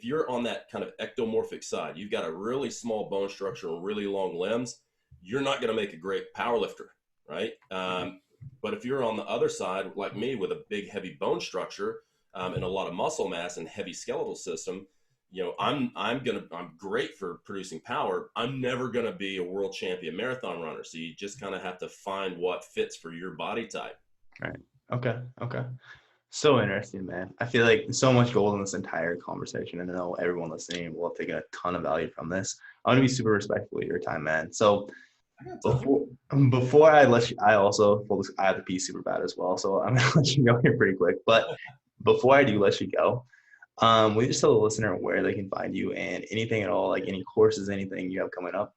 you're on that kind of ectomorphic side, you've got a really small bone structure and really long limbs, you're not going to make a great power lifter, right? But if you're on the other side, like me, with a big, heavy bone structure and a lot of muscle mass and heavy skeletal system, I'm great for producing power. I'm never going to be a world champion marathon runner. So you just kind of have to find what fits for your body type. Right. Okay. So interesting, man. I feel like so much gold in this entire conversation, and I know everyone listening will have taken a ton of value from this. I want to be super respectful of your time, man. So before I let you, I have to pee super bad as well, so I'm gonna let you go here pretty quick. But before I do let you go, will you just tell the listener where they can find you and anything at all, like any courses, anything you have coming up?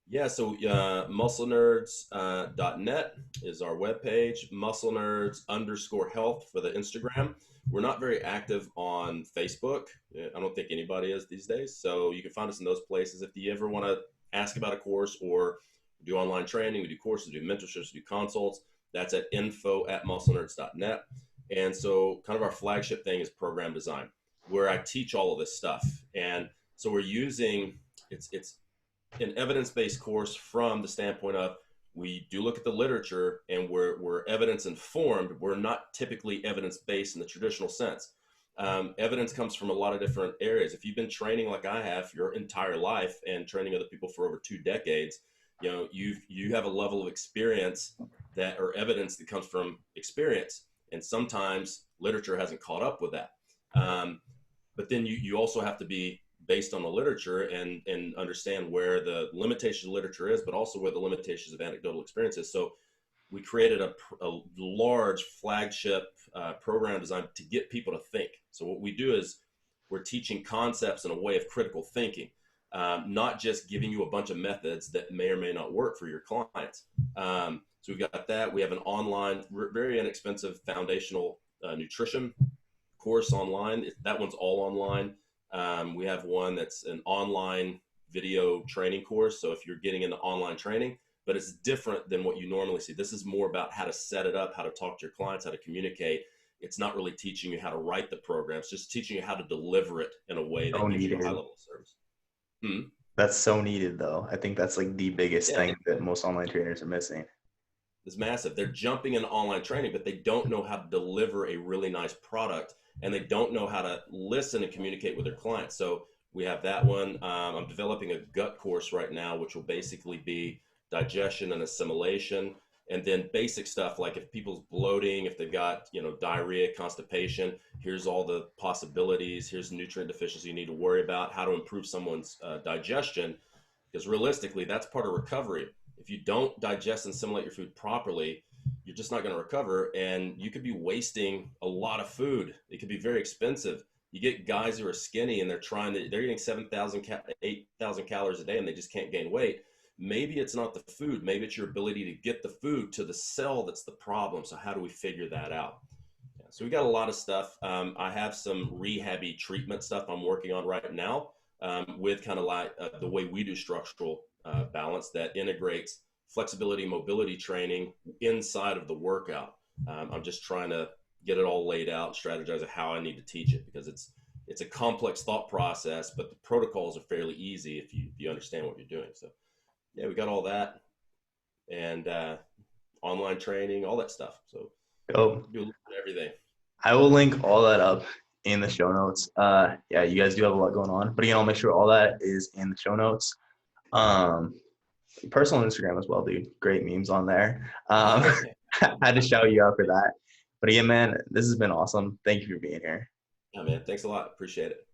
Yeah, so musclenerds.net is our webpage, musclenerds_health for the Instagram. We're not very active on Facebook. I don't think anybody is these days. So you can find us in those places. If you ever want to ask about a course or do online training, we do courses, we do mentorships, we do consults. That's at info@musclenerds.net. And so kind of our flagship thing is program design, where I teach all of this stuff. And so we're using, it's an evidence-based course from the standpoint of we do look at the literature and we're evidence informed. We're not typically evidence-based in the traditional sense. Evidence comes from a lot of different areas. If you've been training like I have your entire life and training other people for over 2 decades, you have a level of experience or evidence that comes from experience. And sometimes literature hasn't caught up with that. But then you also have to be based on the literature and understand where the limitation of literature is, but also where the limitations of anecdotal experience is. So we created a large flagship program designed to get people to think. So what we do is we're teaching concepts in a way of critical thinking, not just giving you a bunch of methods that may or may not work for your clients. So we've got that. We have an online, very inexpensive foundational nutrition course online. That one's all online. We have one that's an online video training course. So if you're getting into online training, but it's different than what you normally see. This is more about how to set it up, how to talk to your clients, how to communicate. It's not really teaching you how to write the program. It's just teaching you how to deliver it in a way that gives you a high level of service. That's so needed, though. I think that's like the biggest thing that most online trainers are missing. It's massive. They're jumping into online training, but they don't know how to deliver a really nice product, and they don't know how to listen and communicate with their clients. So we have that one. I'm developing a gut course right now, which will basically be digestion and assimilation, and then basic stuff like if people's bloating, if they've got diarrhea, constipation, here's all the possibilities. Here's nutrient deficiency you need to worry about, how to improve someone's digestion, because realistically, that's part of recovery. If you don't digest and assimilate your food properly, you're just not going to recover, and you could be wasting a lot of food. It could be very expensive. You get guys who are skinny and they're eating 7,000, 8,000 calories a day and they just can't gain weight. Maybe it's not the food. Maybe it's your ability to get the food to the cell that's the problem. So how do we figure that out? So we got a lot of stuff. I have some rehabby treatment stuff I'm working on right now with kind of like the way we do structural balance that integrates flexibility, mobility training inside of the workout. I'm just trying to get it all laid out, strategize how I need to teach it, because it's a complex thought process, but the protocols are fairly easy if you understand what you're doing. So yeah, we got all that, and online training, all that stuff. So do a little bit of everything. I will link all that up in the show notes. Yeah, you guys do have a lot going on, but again, I'll make sure all that is in the show notes. Personal Instagram as well, dude. Great memes on there. I had to shout you out for that. But again, man, this has been awesome. Thank you for being here. Yeah, man. Thanks a lot. Appreciate it.